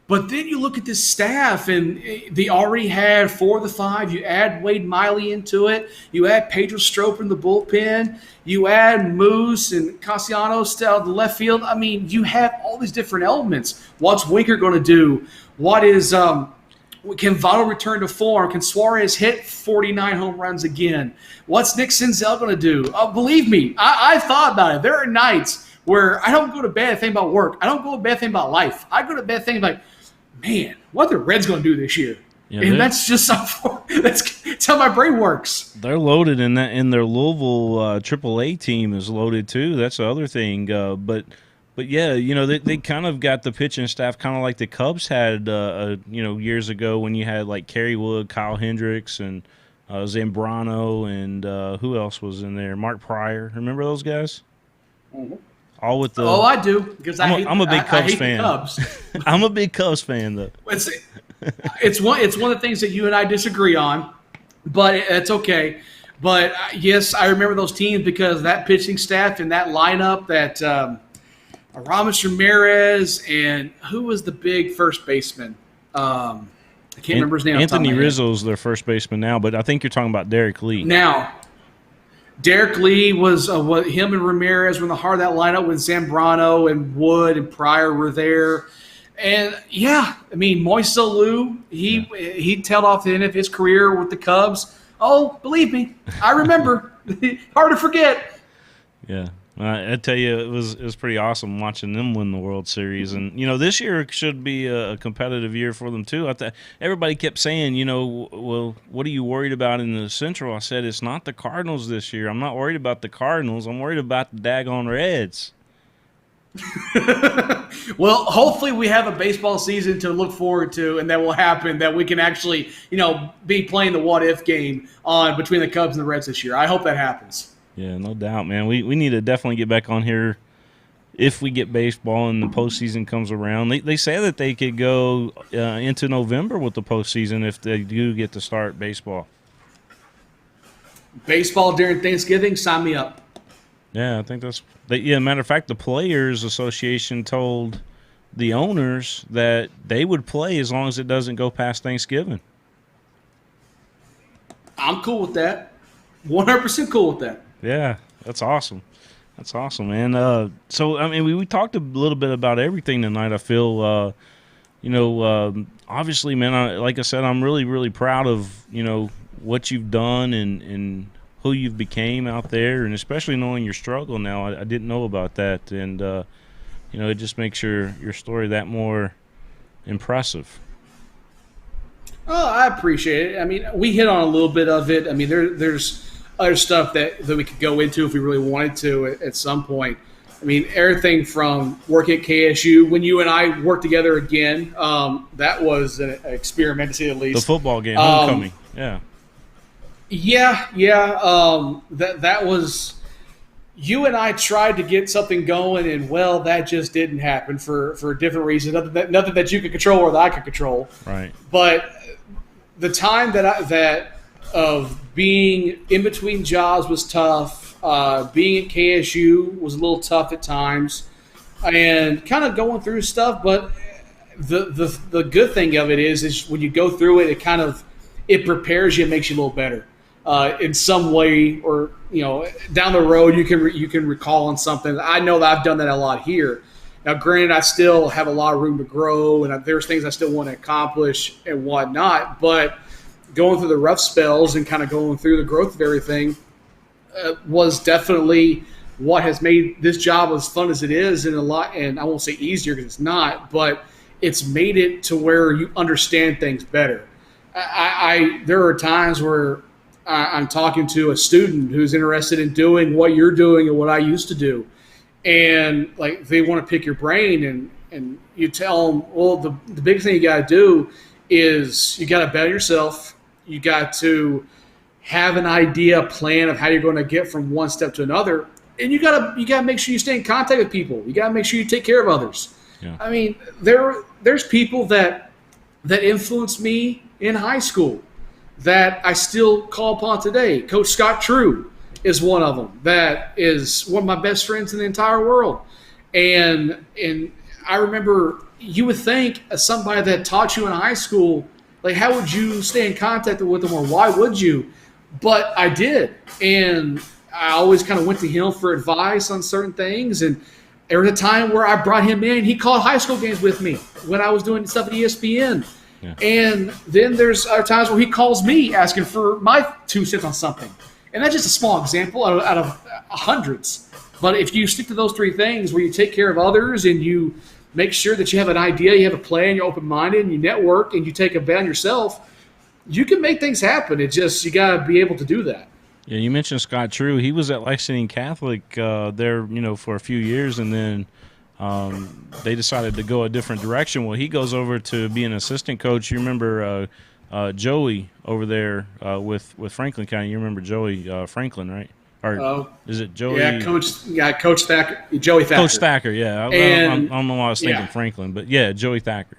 But then you look at this staff, and they already had 4 of the 5. You add Wade Miley into it. You add Pedro Strop in the bullpen. You add Moose and Castellanos out the left field. I mean, you have all these different elements. What's Winker going to do? What is can Votto return to form? Can Suarez hit 49 home runs again? What's Nick Senzel going to do? Believe me, I thought about it. There are nights where I don't go to bed thinking about work. I don't go to bed thinking about life. I go to bed thinking like, man, what are the Reds going to do this year? Yeah, and that's just that's how my brain works. They're loaded in that. In their Louisville AAA team is loaded too. That's the other thing. But yeah, they kind of got the pitching staff kind of like the Cubs had years ago when you had like Kerry Wood, Kyle Hendricks, and Zambrano, and who else was in there? Mark Pryor. Remember those guys? Mm-hmm. All with the. Oh, I do, because I'm a big Cubs fan. Cubs. I'm a big Cubs fan, though. It's one of the things that you and I disagree on, but it's okay. But yes, I remember those teams because that pitching staff and that lineup, that Ramos Ramirez, and who was the big first baseman? I can't remember his name. Anthony Rizzo's their first baseman now, but I think you're talking about Derek Lee. Now, Derek Lee was him and Ramirez were in the heart of that lineup with Zambrano and Wood and Pryor were there. And, yeah, I mean, Moises Alou, he tailed off the end of his career with the Cubs. Oh, believe me, I remember. Hard to forget. Yeah. I tell you, it was pretty awesome watching them win the World Series. And, this year should be a competitive year for them, too. Everybody kept saying, well, what are you worried about in the Central? I said, it's not the Cardinals this year. I'm not worried about the Cardinals. I'm worried about the daggone Reds. Well, hopefully we have a baseball season to look forward to, and that will happen, that we can actually, be playing the what-if game between the Cubs and the Reds this year. I hope that happens. Yeah, no doubt, man. We need to definitely get back on here if we get baseball and the postseason comes around. They say that they could go into November with the postseason if they do get to start baseball. Baseball during Thanksgiving, sign me up. Yeah, I think matter of fact, the Players Association told the owners that they would play as long as it doesn't go past Thanksgiving. I'm cool with that. 100% cool with that. Yeah, that's awesome. That's awesome, man. So, I mean, we talked a little bit about everything tonight, I feel. Obviously, man, like I said, I'm really, really proud of, what you've done and who you've became out there, and especially knowing your struggle now. I didn't know about that, and, it just makes your story that more impressive. Oh, I appreciate it. I mean, we hit on a little bit of it. I mean, there's other stuff that we could go into if we really wanted to at some point. I mean, everything from working at KSU, when you and I worked together again, that was an experiment, to say the least. The football game, homecoming, yeah. Yeah. That was – you and I tried to get something going, and, well, that just didn't happen for different reasons. Nothing that you could control or that I could control. Right. But the time of being in between jobs was tough. Being at KSU was a little tough at times, and kind of going through stuff. But the good thing of it is when you go through it, it prepares you, and makes you a little better in some way, or down the road you can recall on something. I know that I've done that a lot here. Now, granted, I still have a lot of room to grow, and there's things I still want to accomplish and whatnot, but going through the rough spells and kind of going through the growth of everything was definitely what has made this job as fun as it is, and I won't say easier because it's not, but it's made it to where you understand things better. There are times where I'm talking to a student who's interested in doing what you're doing and what I used to do, and like they want to pick your brain, and you tell them, well, the big thing you got to do is you got to bet yourself. You got to have an idea, a plan of how you're going to get from one step to another, and you got to make sure you stay in contact with people. You got to make sure you take care of others. Yeah. I mean, there's people that influenced me in high school that I still call upon today. Coach Scott True is one of them. That is one of my best friends in the entire world. And I remember you would think somebody that taught you in high school, like, how would you stay in contact with them, or why would you? But I did, and I always kind of went to him for advice on certain things. And there was a time where I brought him in. He called high school games with me when I was doing stuff at ESPN. Yeah. And then there's times where he calls me asking for my 2 cents on something. And that's just a small example out of hundreds. But if you stick to those 3 things, where you take care of others and you make sure that you have an idea, you have a plan, you're open-minded, and you network, and you take a bet on yourself, you can make things happen. It's just you got to be able to do that. Yeah, you mentioned Scott True. He was at Lexington Catholic there, for a few years, and then they decided to go a different direction. Well, he goes over to be an assistant coach. You remember Joey over there with Franklin County. You remember Joey Franklin, right? Or is it Joey? Coach Thacker, Joey Thacker. Coach Thacker, yeah. I don't know why I was thinking Franklin, but yeah, Joey Thacker.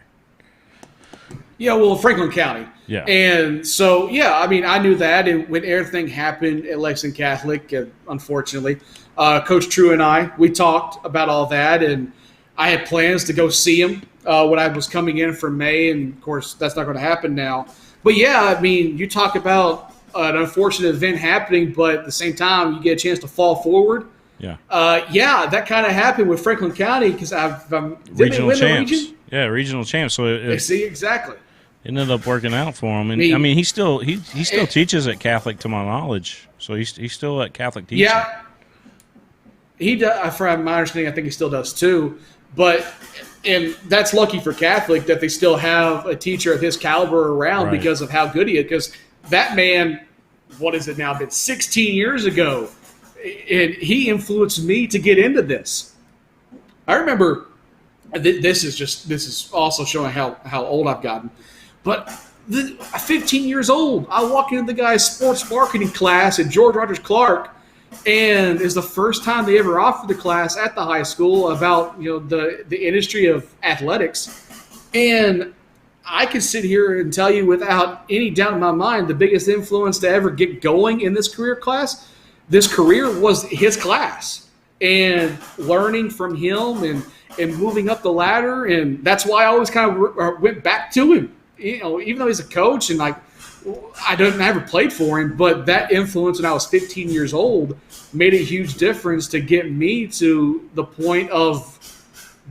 Yeah, well, Franklin County. Yeah. And so, I mean, I knew that. And when everything happened at Lexington Catholic, unfortunately, Coach True and I, we talked about all that. And I had plans to go see him when I was coming in for May. And, of course, that's not going to happen now. But, I mean, you talk about an unfortunate event happening, but at the same time, you get a chance to fall forward. Yeah. That kind of happened with Franklin County because regional champs. Yeah, regional champs. So see, exactly. It ended up working out for him, and I mean, he still teaches at Catholic, to my knowledge. So he's still at Catholic teaching. Yeah, he does. From my understanding, I think he still does too. And that's lucky for Catholic that they still have a teacher of his caliber around because of how good he is. Because that man, what is it now? Been 16 years ago, and he influenced me to get into this. I remember. This is also showing how old I've gotten. But 15 years old, I walk into the guy's sports marketing class at George Rogers Clark, and it's the first time they ever offered the class at the high school about the industry of athletics. And I can sit here and tell you without any doubt in my mind, the biggest influence to ever get going in this career was his class, and learning from him and moving up the ladder. And that's why I always kind of went back to him, even though he's a coach and I never played for him, but that influence when I was 15 years old made a huge difference to get me to the point of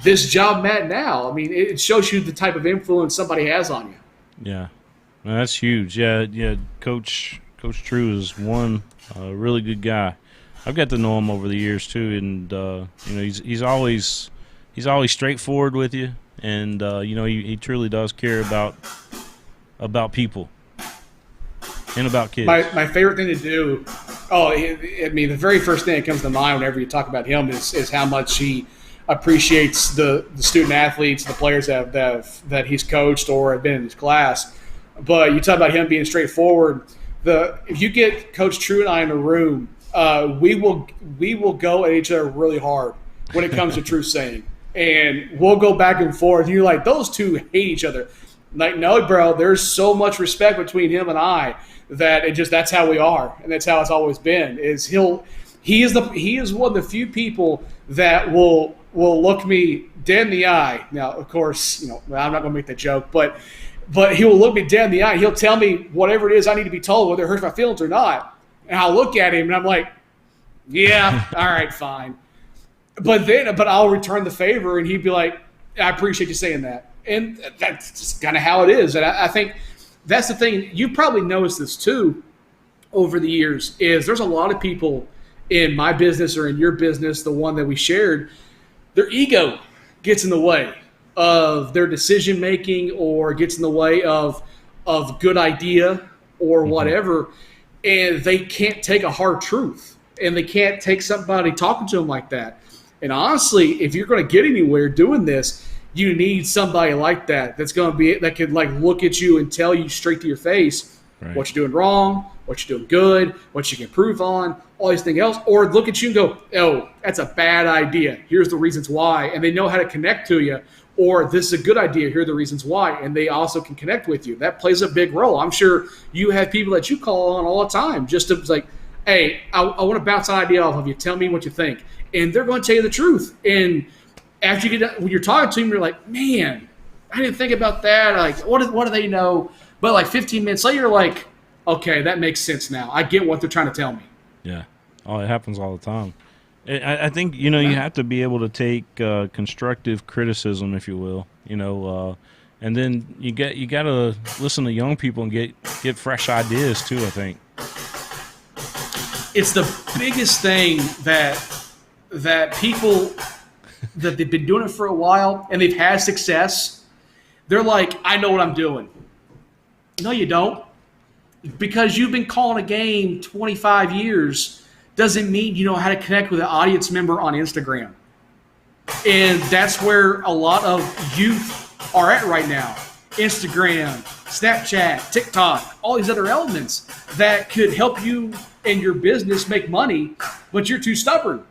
this job I'm at now. I mean, it shows you the type of influence somebody has on you. Yeah, that's huge. Yeah. Coach True is one really good guy. I've got to know him over the years too, and he's always straightforward with you, and he truly does care about people and about kids. My favorite thing to do, the very first thing that comes to mind whenever you talk about him is how much he appreciates the student athletes, the players that he's coached or have been in his class. But you talk about him being straightforward. If you get Coach True and I in a room, we will go at each other really hard when it comes to truth saying. And we'll go back and forth. And you're like, those two hate each other. Like, no, bro, there's so much respect between him and I that that's how we are. And that's how it's always been. He is one of the few people that will look me dead in the eye. Now, of course, I'm not going to make that joke, but he will look me dead in the eye. He'll tell me whatever it is I need to be told, whether it hurts my feelings or not. And I'll look at him and I'm like, yeah, all right, fine. But I'll return the favor, and he'd be like, I appreciate you saying that. And that's just kind of how it is. And I think that's the thing. You probably noticed this too over the years, is there's a lot of people in my business or in your business, the one that we shared, their ego gets in the way of their decision making, or gets in the way of good idea or whatever, and they can't take a hard truth, and they can't take somebody talking to them like that. And honestly, if you're going to get anywhere doing this, you need somebody like that that could look at you and tell you straight to your face what you're doing wrong, what you're doing good, what you can improve on, all these things else, or look at you and go, oh, that's a bad idea. Here's the reasons why. And they know how to connect to you. Or this is a good idea. Here are the reasons why. And they also can connect with you. That plays a big role. I'm sure you have people that you call on all the time just to like, hey, I want to bounce an idea off of you. Tell me what you think. And they're going to tell you the truth. And after you get when you're talking to them, you're like, man, I didn't think about that. Like, what do they know? But like 15 minutes later, you're like, okay, that makes sense now. I get what they're trying to tell me. Yeah. Oh, it happens all the time. I think, you have to be able to take constructive criticism, if you will, and then you got to listen to young people and get fresh ideas too, I think. It's the biggest thing that people that they've been doing it for a while and they've had success. They're like, I know what I'm doing. No, you don't. Because you've been calling a game 25 years doesn't mean you know how to connect with an audience member on Instagram. And that's where a lot of youth are at right now. Instagram, Snapchat, TikTok, all these other elements that could help you and your business make money, but you're too stubborn.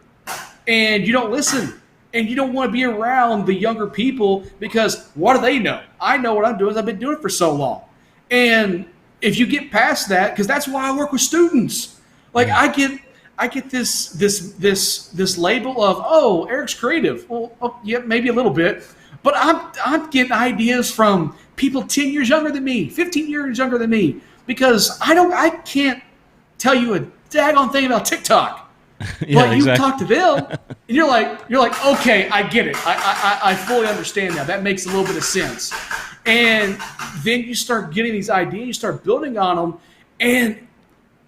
And you don't listen. And you don't want to be around the younger people because what do they know? I know what I'm doing. I've been doing it for so long. And if you get past that, because that's why I work with students. Like I get this label of, oh, Eric's creative. Well, yeah, maybe a little bit, but I'm getting ideas from people 10 years younger than me, 15 years younger than me, because I can't tell you a daggone thing about TikTok. Yeah, but you talk to them, and you're like, okay, I get it. I fully understand now. That makes a little bit of sense. And then you start getting these ideas, you start building on them, and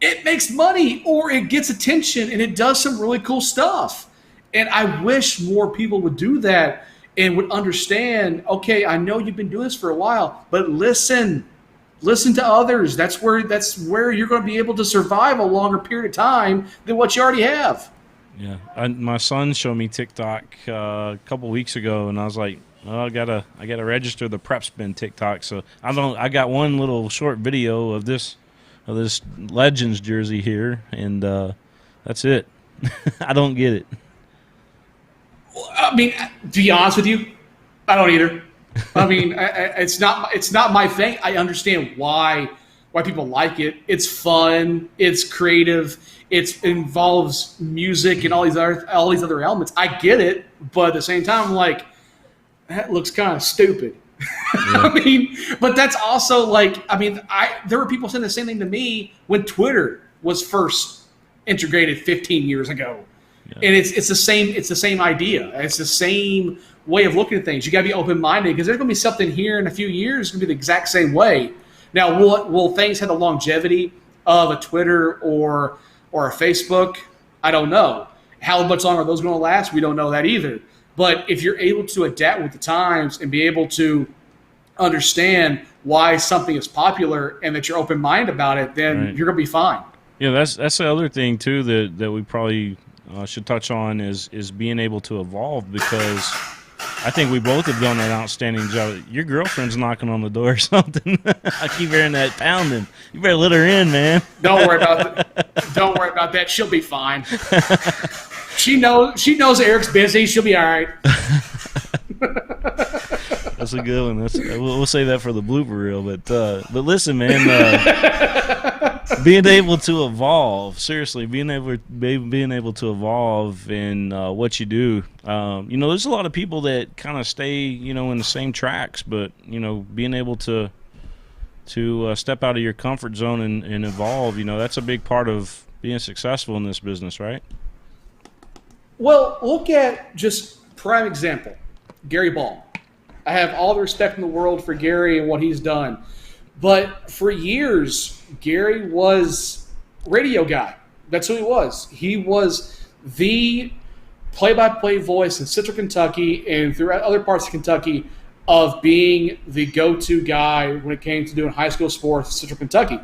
it makes money or it gets attention and it does some really cool stuff. And I wish more people would do that and would understand, okay, I know you've been doing this for a while, but listen to others. That's where you're going to be able to survive a longer period of time than what you already have. Yeah. My son showed me TikTok a couple weeks ago, and I was like, well, I gotta register the PrepSpin TikTok. So I got one little short video of this Legends jersey here, and that's it. I don't get it. I mean, to be honest with you, I don't either. I mean, it's not my thing. I understand why people like it. It's fun. It's creative. It involves music and all these other elements. I get it, but at the same time, I'm like, that looks kind of stupid. Yeah. I mean, but that's also like, I mean, there were people saying the same thing to me when Twitter was first integrated 15 years ago. Yeah. And it's the same idea. It's the same way of looking at things. You got to be open-minded because there's going to be something here in a few years it's going to be the exact same way. Now, will things have the longevity of a Twitter or a Facebook? I don't know. How much longer are those going to last? We don't know that either. But if you're able to adapt with the times and be able to understand why something is popular and that you're open-minded about it, then you're going to be fine. Yeah, that's the other thing too that we probably should touch on is being able to evolve, because I think we both have done an outstanding job. Your girlfriend's knocking on the door or something. I keep hearing that pounding. You better let her in, man. Don't worry about that. She'll be fine. She knows Eric's busy. She'll be all right. That's a good one. We'll say that for the blooper reel. But listen, man, being able to evolve, seriously, being able to evolve in what you do. There's a lot of people that kind of stay, in the same tracks, but being able to step out of your comfort zone and evolve, that's a big part of being successful in this business, right? Well, look at just prime example, Gary Ball. I have all the respect in the world for Gary and what he's done. But for years, Gary was radio guy. That's who he was. He was the play-by-play voice in Central Kentucky and throughout other parts of Kentucky of being the go-to guy when it came to doing high school sports in Central Kentucky.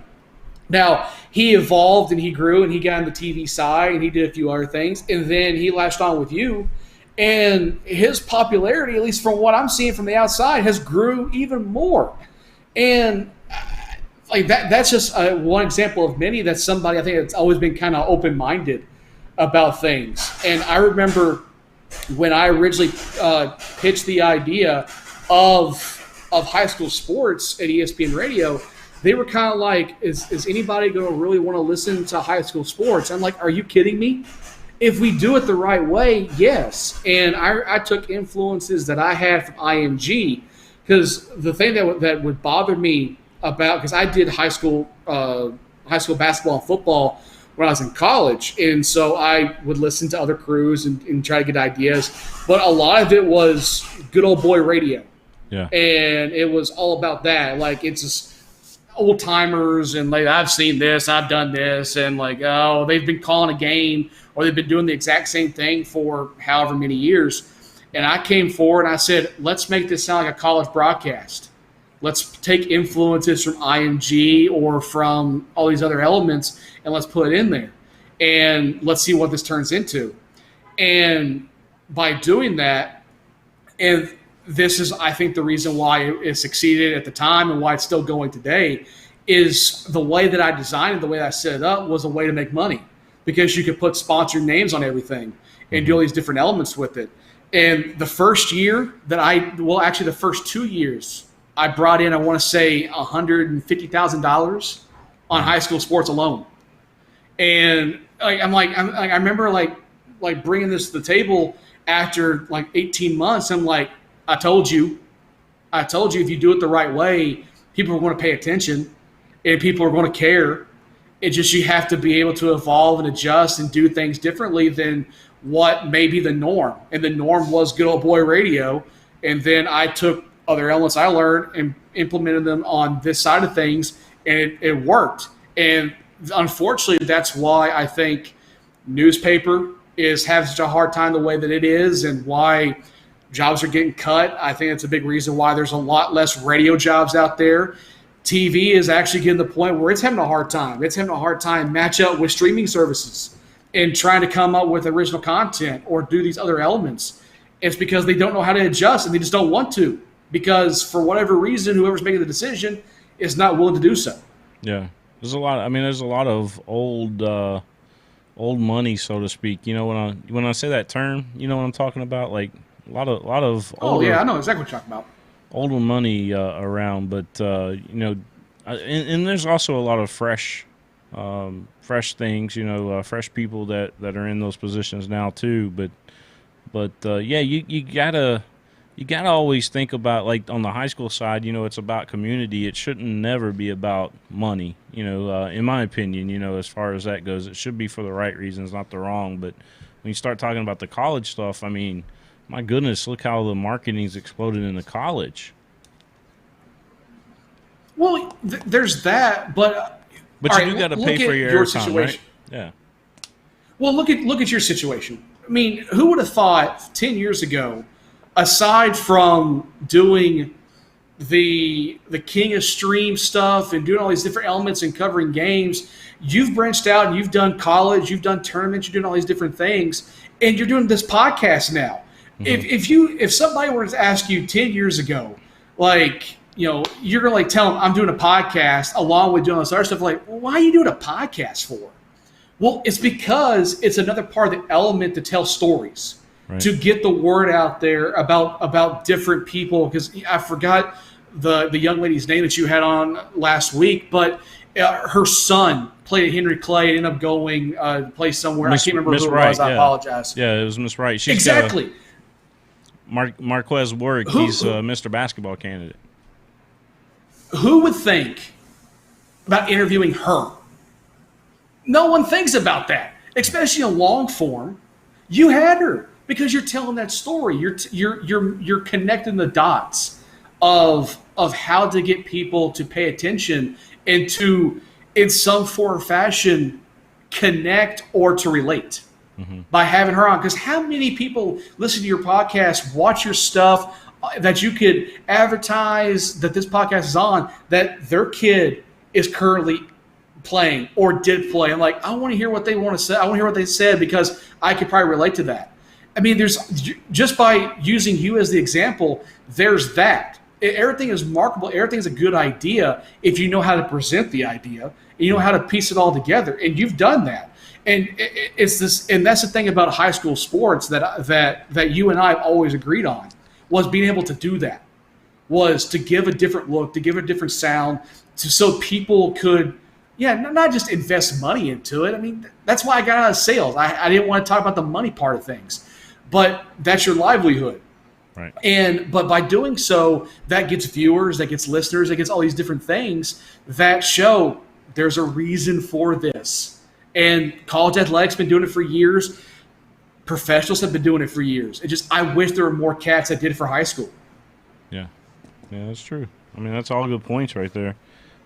Now, he evolved and he grew and he got on the TV side and he did a few other things. And then he latched on with you. And his popularity, at least from what I'm seeing from the outside, has grew even more. And like that's just one example of many. That's somebody I think that's always been kind of open-minded about things. And I remember when I originally pitched the idea of high school sports at ESPN Radio, they were kind of like, is anybody going to really want to listen to high school sports? I'm like, are you kidding me? If we do it the right way, yes. And I took influences that I had from IMG, because the thing that would bother me about, because I did high school basketball and football when I was in college, and so I would listen to other crews and try to get ideas, but a lot of it was good old boy radio. Yeah. And it was all about that. Like, it's just old timers, and like, I've seen this, I've done this, and like, oh, they've been calling a game, or they've been doing the exact same thing for however many years. And I came forward and I said, let's make this sound like a college broadcast. Let's take influences from IMG or from all these other elements, and let's put it in there. And let's see what this turns into. And by doing that, and this is, I think, the reason why it succeeded at the time and why it's still going today, is the way that I designed it, the way that I set it up, was a way to make money, because you could put sponsored names on everything and do all these different elements with it. And the first year that the first 2 years, I brought in, I want to say, $150,000 on high school sports alone. And I remember bringing this to the table after like 18 months. I'm like, I told you if you do it the right way, people are going to pay attention and people are going to care. It's just, you have to be able to evolve and adjust and do things differently than what may be the norm. And the norm was good old boy radio. And then I took other elements I learned and implemented them on this side of things, and it worked. And unfortunately, that's why I think newspaper having such a hard time the way that it is, and why jobs are getting cut. I think that's a big reason why there's a lot less radio jobs out there. TV is actually getting to the point where it's having a hard time. It's having a hard time match up with streaming services and trying to come up with original content or do these other elements. It's because they don't know how to adjust, and they just don't want to, because for whatever reason, whoever's making the decision is not willing to do so. Yeah. There's a lot of old money, so to speak. You know, when I say that term, you know what I'm talking about? Like a lot of older, I know exactly what you're talking about. Older money around, but and there's also a lot of fresh things, fresh people that are in those positions now too. But you gotta always think about, like, on the high school side, it's about community. It shouldn't never be about money, in my opinion, as far as that goes. It should be for the right reasons, not the wrong. But when you start talking about the college stuff, I mean, my goodness, look how the marketing's exploded in the college. Well, there's that, but you do got to pay for your airtime, right? Yeah. Well, look at your situation. I mean, who would have thought 10 years ago, aside from doing the King of Stream stuff and doing all these different elements and covering games, you've branched out and you've done college, you've done tournaments, you're doing all these different things, and you're doing this podcast now. Mm-hmm. If somebody were to ask you 10 years ago, like, you're gonna like tell them I'm doing a podcast along with doing this other stuff, like, well, why are you doing a podcast for? Well, it's because it's another part of the element to tell stories. Right. To get the word out there about different people, because I forgot the young lady's name that you had on last week, but her son played at Henry Clay and ended up going to play somewhere. I can't remember who it was. I apologize. Yeah, it was Miss Wright. She's exactly. Marquez Warwick. He's Mr. Basketball candidate. Who would think about interviewing her? No one thinks about that, especially in long form. You had her, because you're telling that story. You're connecting the dots of how to get people to pay attention and to, in some form or fashion, connect or to relate by having her on. Because how many people listen to your podcast, watch your stuff, that you could advertise that this podcast is on, that their kid is currently playing or did play? I'm like, I want to hear what they want to say. I want to hear what they said, because I could probably relate to that. I mean, there's, just by using you as the example, there's that. Everything is marketable. Everything is a good idea if you know how to present the idea and you know how to piece it all together. And you've done that. And it's this, and that's the thing about high school sports that you and I have always agreed on, was being able to do that, was to give a different look, to give a different sound, so people could Yeah, not just invest money into it. I mean, that's why I got out of sales. I didn't want to talk about the money part of things, but that's your livelihood. Right. But by doing so, that gets viewers, that gets listeners, that gets all these different things that show there's a reason for this. And college athletics been doing it for years. Professionals have been doing it for years. I wish there were more cats that did it for high school. Yeah, that's true. I mean, that's all good points right there.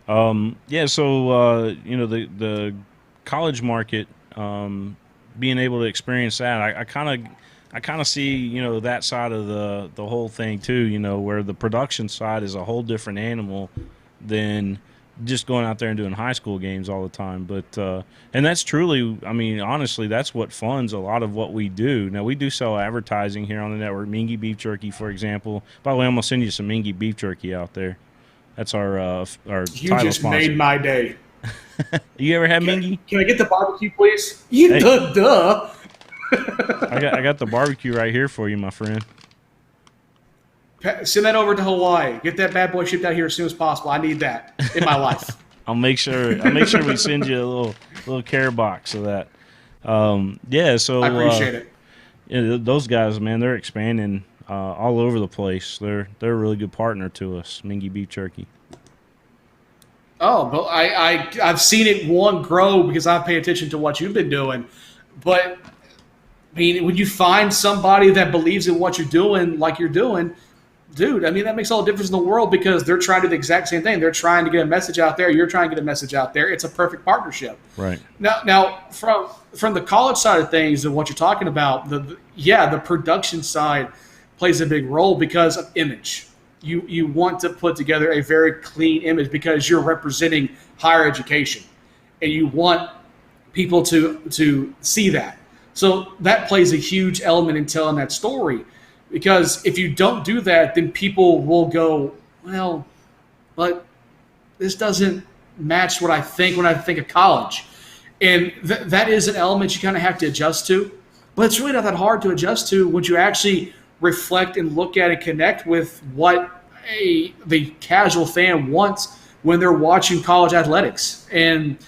So the college market, being able to experience that, I kind of see, that side of the whole thing too, where the production side is a whole different animal than just going out there and doing high school games all the time. But and that's truly, I mean, honestly, that's what funds a lot of what we do. Now, we do sell advertising here on the network, Mingy Beef Jerky, for example. By the way, I'm going to send you some Mingy Beef Jerky out there. That's our You title just sponsor. made my day. You ever had Mingy? Can I get the barbecue, please? Duh. I got the barbecue right here for you, my friend. Send that over to Hawaii. Get that bad boy shipped out here as soon as possible. I need that in my life. I'll make sure we send you a little care box of that. So I appreciate it. Yeah, those guys, man, they're expanding all over the place. They're a really good partner to us, Mingy Beef Jerky. Oh, but I've seen it grow because I pay attention to what you've been doing. But I mean, when you find somebody that believes in what you're doing, like you're doing, dude, I mean, that makes all the difference in the world because they're trying to do the exact same thing. They're trying to get a message out there. You're trying to get a message out there. It's a perfect partnership. Right. Now, from the college side of things and what you're talking about, the production side plays a big role because of image. You want to put together a very clean image because you're representing higher education, and you want people to see that. So that plays a huge element in telling that story. Because if you don't do that, then people will go, well, but this doesn't match what I think when I think of college. And that is an element you kind of have to adjust to. But it's really not that hard to adjust to when you actually reflect and look at and connect with what the casual fan wants when they're watching college athletics. And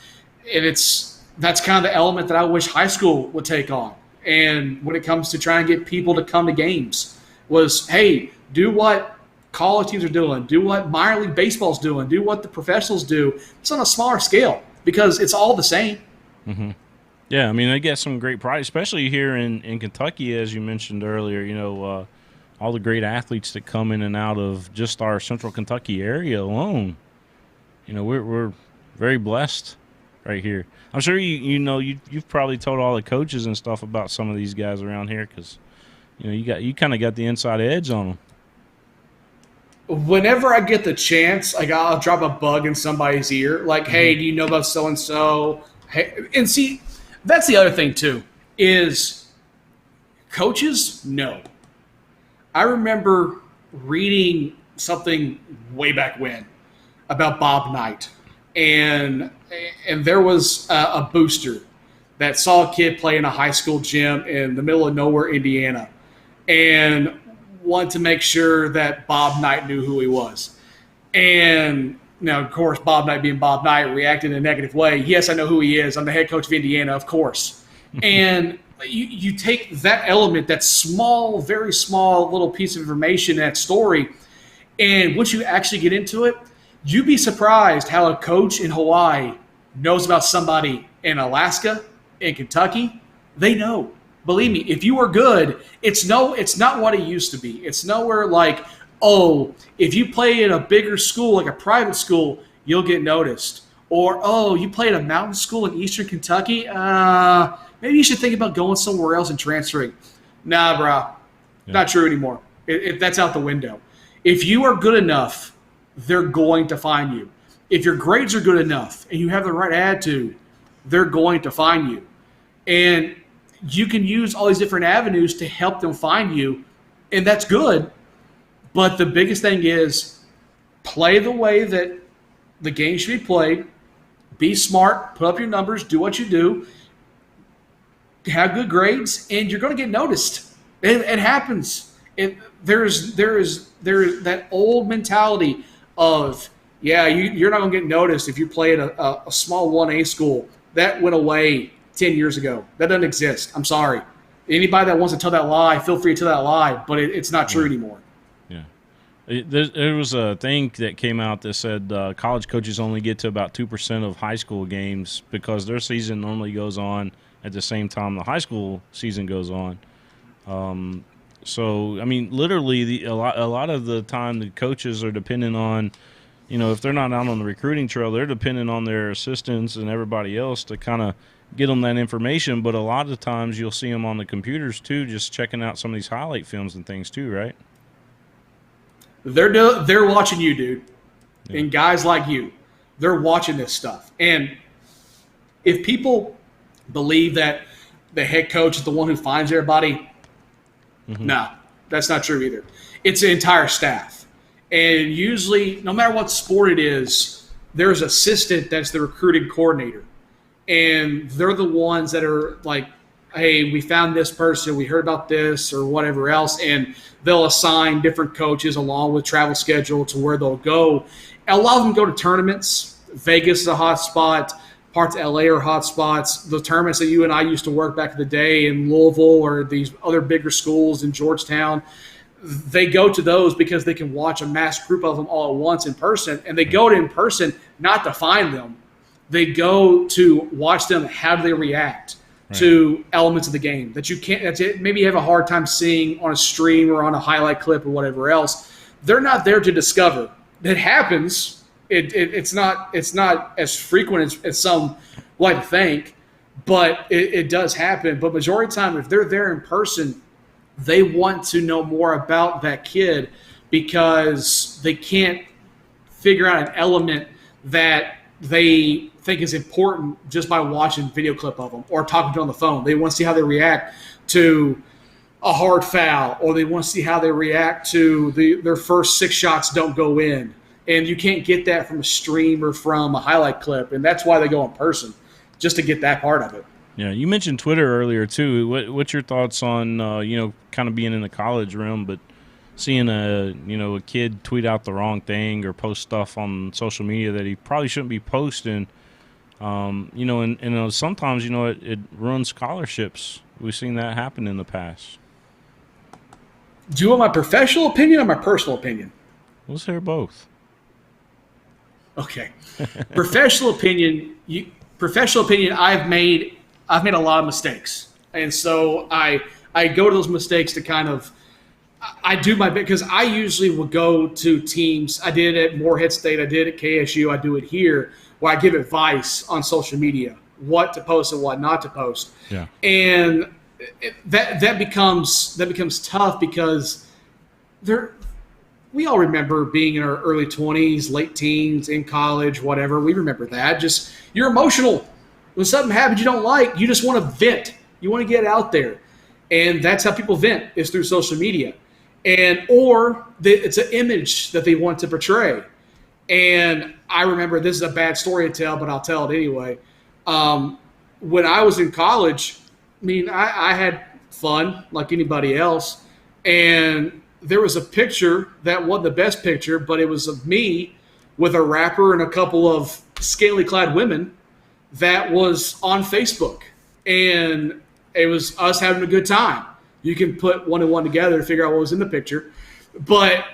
that's kind of the element that I wish high school would take on. And when it comes to trying to get people to come to games was, hey, do what college teams are doing, do what minor league baseball's doing, do what the professionals do. It's on a smaller scale because it's all the same. Mm-hmm. Yeah, I mean, they get some great pride, especially here in Kentucky, as you mentioned earlier, all the great athletes that come in and out of just our central Kentucky area alone. We're very blessed right here. I'm sure you've probably told all the coaches and stuff about some of these guys around here because you kind of got the inside edge on them. Whenever I get the chance, like I'll drop a bug in somebody's ear, like, "Hey, do you know about so and so?" Hey, and see, that's the other thing too is coaches know. I remember reading something way back when about Bob Knight. And there was a booster that saw a kid play in a high school gym in the middle of nowhere, Indiana, and wanted to make sure that Bob Knight knew who he was. And now, of course, Bob Knight being Bob Knight reacted in a negative way. Yes, I know who he is. I'm the head coach of Indiana, of course. And you take that element, that small, very small little piece of information, that story, and once you actually get into it, you'd be surprised how a coach in Hawaii knows about somebody in Alaska, in Kentucky. They know. Believe me, if you are good, it's not what it used to be. It's nowhere like, oh, if you play at a bigger school, like a private school, you'll get noticed. Or, oh, you play at a mountain school in eastern Kentucky? Maybe you should think about going somewhere else and transferring. Nah, bro. Yeah. Not true anymore. That's out the window. If you are good enough, they're going to find you. If your grades are good enough and you have the right attitude, they're going to find you. And you can use all these different avenues to help them find you, and that's good. But the biggest thing is play the way that the game should be played. Be smart, put up your numbers, do what you do, have good grades, and you're going to get noticed. It happens. There is that old mentality of Yeah, you're not going to get noticed if you play at a small 1A school. That went away 10 years ago. That doesn't exist. I'm sorry. Anybody that wants to tell that lie, feel free to tell that lie, but it's not true anymore. Yeah. There was a thing that came out that said college coaches only get to about 2% of high school games because their season normally goes on at the same time the high school season goes on. So, I mean, literally a lot of the time the coaches are dependent on, if they're not out on the recruiting trail, they're dependent on their assistants and everybody else to kind of get them that information. But a lot of times you'll see them on the computers too, just checking out some of these highlight films and things too, right? They're watching you, dude. Yeah. And guys like you, they're watching this stuff. And if people believe that the head coach is the one who finds everybody, no, that's not true either. It's the entire staff. And usually, no matter what sport it is, there's an assistant that's the recruiting coordinator. And they're the ones that are like, hey, we found this person, we heard about this or whatever else, and they'll assign different coaches along with travel schedule to where they'll go. And a lot of them go to tournaments. Vegas is a hot spot. Parts of LA are hot spots. The tournaments that you and I used to work back in the day in Louisville or these other bigger schools in Georgetown, they go to those because they can watch a mass group of them all at once in person. And they go to in person not to find them. They go to watch them, how do they react to elements of the game that you can't, maybe you have a hard time seeing on a stream or on a highlight clip or whatever else. They're not there to discover. It happens. It's not as frequent as some like to think, but it does happen. But majority of the time, if they're there in person, they want to know more about that kid because they can't figure out an element that they think is important just by watching a video clip of them or talking to them on the phone. They want to see how they react to a hard foul, or they want to see how they react to their first 6 shots don't go in. And you can't get that from a stream or from a highlight clip, and that's why they go in person, just to get that part of it. Yeah, you mentioned Twitter earlier too. What's your thoughts on kind of being in the college realm, but seeing a kid tweet out the wrong thing or post stuff on social media that he probably shouldn't be posting? And sometimes it ruins scholarships. We've seen that happen in the past. Do you want my professional opinion or my personal opinion? Let's hear both. Okay, professional opinion. I've made a lot of mistakes, and so I go to those mistakes to kind of I do my bit because I usually will go to teams. I did it at Morehead State. I did it at KSU. I do it here where I give advice on social media, what to post and what not to post. Yeah, and that becomes tough because we all remember being in our early 20s, late teens, in college, whatever. We remember that. Just you're emotional. When something happens you don't like, you just want to vent. You want to get out there. And that's how people vent, is through social media. It's an image that they want to portray. And I remember, this is a bad story to tell, but I'll tell it anyway. When I was in college, I had fun like anybody else. And there was a picture that wasn't the best picture, but it was of me with a rapper and a couple of scantily clad women that was on Facebook. And it was us having a good time. You can put one and one together to figure out what was in the picture. But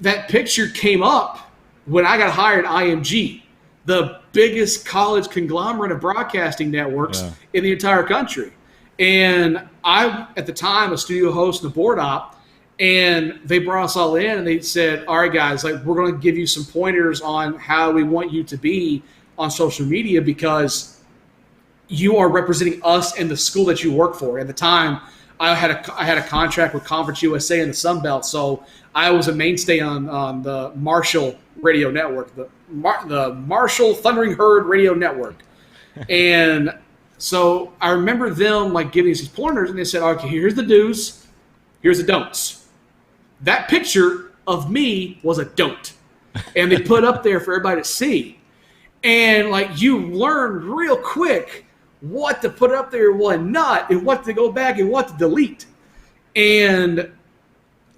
that picture came up when I got hired at IMG, the biggest college conglomerate of broadcasting networks in the entire country. And I, at the time, a studio host and a board op, and they brought us all in and they said, all right, guys, we're going to give you some pointers on how we want you to be on social media because you are representing us and the school that you work for. At the time, I had a contract with Conference USA in the Sun Belt, so I was a mainstay on the Marshall radio network, the Marshall Thundering Herd radio network. And so I remember them giving us these pointers, and they said, okay, here's the do's, here's the don'ts. That picture of me was a don't. And they put up there for everybody to see. And you learn real quick what to put up there and what not, and what to go back and what to delete. And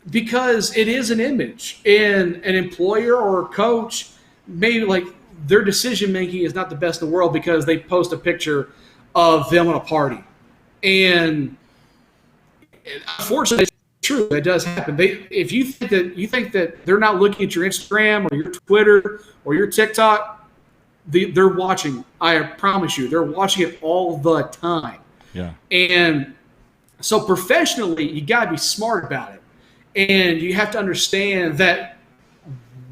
because it is an image, and an employer or a coach, maybe like their decision making is not the best in the world because they post a picture of them on a party, and unfortunately, it's true. That does happen. If you think that they're not looking at your Instagram or your Twitter or your TikTok, they're watching. I promise you, they're watching it all the time. Yeah. And so professionally, you got to be smart about it. And you have to understand that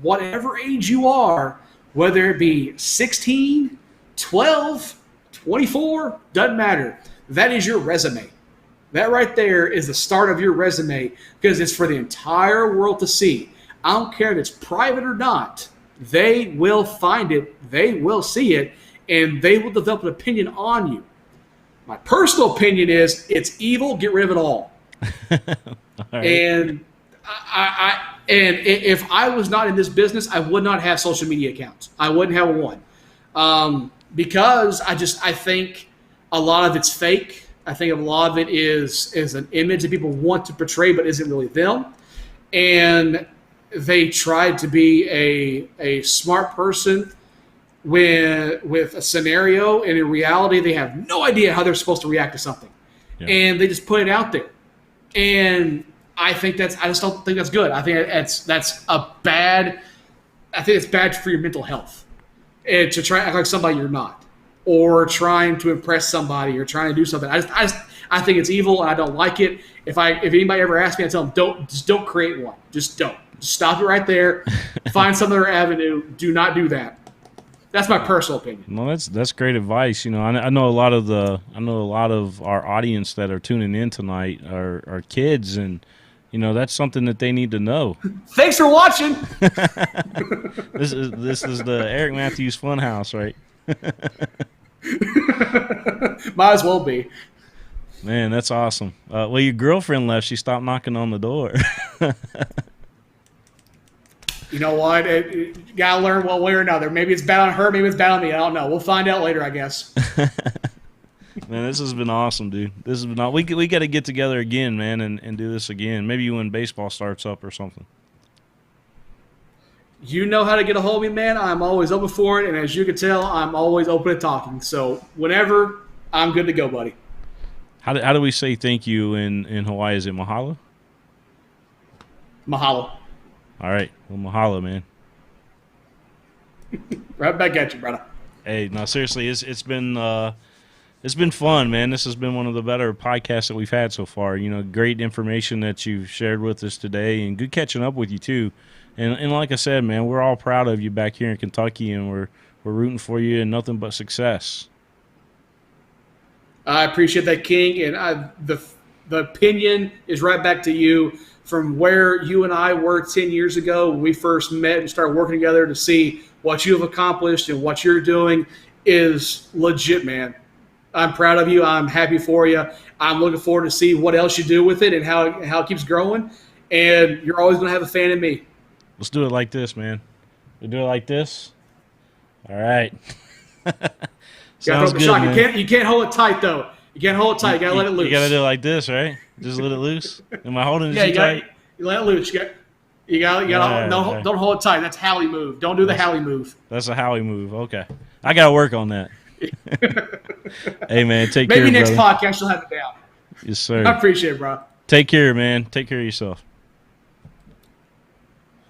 whatever age you are, whether it be 16, 12, 24, doesn't matter. That is your resume. That right there is the start of your resume because it's for the entire world to see. I don't care if it's private or not. They will find it. They will see it. And they will develop an opinion on you. My personal opinion is it's evil. Get rid of it all. All right. And and if I was not in this business, I would not have social media accounts. I wouldn't have one because I think a lot of it's fake. I think a lot of it is an image that people want to portray, but isn't really them. And they tried to be a smart person with a scenario, and in reality, they have no idea how they're supposed to react to something, and they just put it out there. And I just don't think that's good. I think that's a bad. I think it's bad for your mental health, and to try to act like somebody you're not, or trying to impress somebody, or trying to do something. I think it's evil, and I don't like it. If anybody ever asks me, I tell them don't create one. Just don't. Just stop it right there. Find some other avenue. Do not do that. That's my personal opinion. Well, that's great advice. I know a lot of our audience that are tuning in tonight are kids, and that's something that they need to know. Thanks for watching. This is the Eric Mathews Funhouse, right? Might as well be. Man, that's awesome. Well, your girlfriend left. She stopped knocking on the door. You know what? You gotta learn one way or another. Maybe it's bad on her. Maybe it's bad on me. I don't know. We'll find out later, I guess. Man, this has been awesome, dude. This has been we got to get together again, man, and do this again. Maybe when baseball starts up or something. You know how to get a hold of me, man. I'm always open for it, and as you can tell, I'm always open to talking. So whenever, I'm good to go, buddy. How do we say thank you in Hawaii? Is it mahalo? Mahalo. All right. Well, mahalo, man. Right back at you, brother. Hey, no, seriously, it's been fun, man. This has been one of the better podcasts that we've had so far. Great information that you've shared with us today, and good catching up with you too. And like I said, man, we're all proud of you back here in Kentucky, and we're rooting for you and nothing but success. I appreciate that, King, and the opinion is right back to you. From where you and I were 10 years ago when we first met and started working together, to see what you have accomplished and what you're doing is legit, man. I'm proud of you. I'm happy for you. I'm looking forward to see what else you do with it and how it keeps growing. And you're always going to have a fan in me. Let's do it like this, man. We do it like this. All right. Sounds good, man. You can't hold it tight, though. You can't hold it tight. You got to let it loose. You got to do it like this, right? Just let it loose. Am I holding it too tight? You let it loose. You got don't hold it tight. That's Howie move. Don't do the Howie move. That's a Howie move. Okay. I got to work on that. Hey, man, take care, Maybe next brother. podcast you'll have it down. Yes, sir. I appreciate it, bro. Take care, man. Take care of yourself.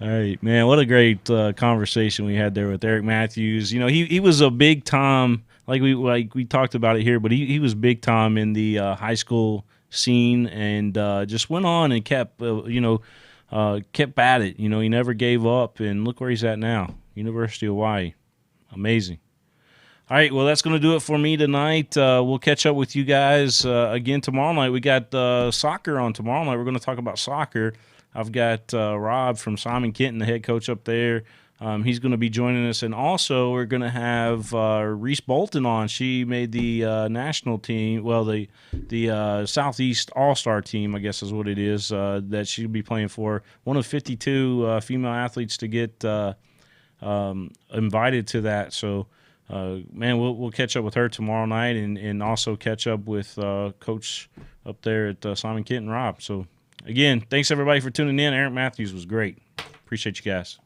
All right, man. What a great conversation we had there with Eric Mathews. He was a big time, like we talked about it here, but he was big time in the high school scene, and just went on and kept at it. He never gave up, and look where he's at now, University of Hawaii. Amazing. All right, well, that's going to do it for me tonight. We'll catch up with you guys again tomorrow night. We got soccer on tomorrow night. We're going to talk about soccer. I've got Rob from Simon Kenton, the head coach up there. He's going to be joining us. And also we're going to have Reese Bolton on. She made the national team, well, the Southeast All-Star team, I guess is what it is, that she'll be playing for. One of 52 female athletes to get invited to that. So, man, we'll catch up with her tomorrow night, and also catch up with Coach up there at Simon Kenton, Rob. So again, thanks everybody for tuning in. Eric Mathews was great. Appreciate you guys.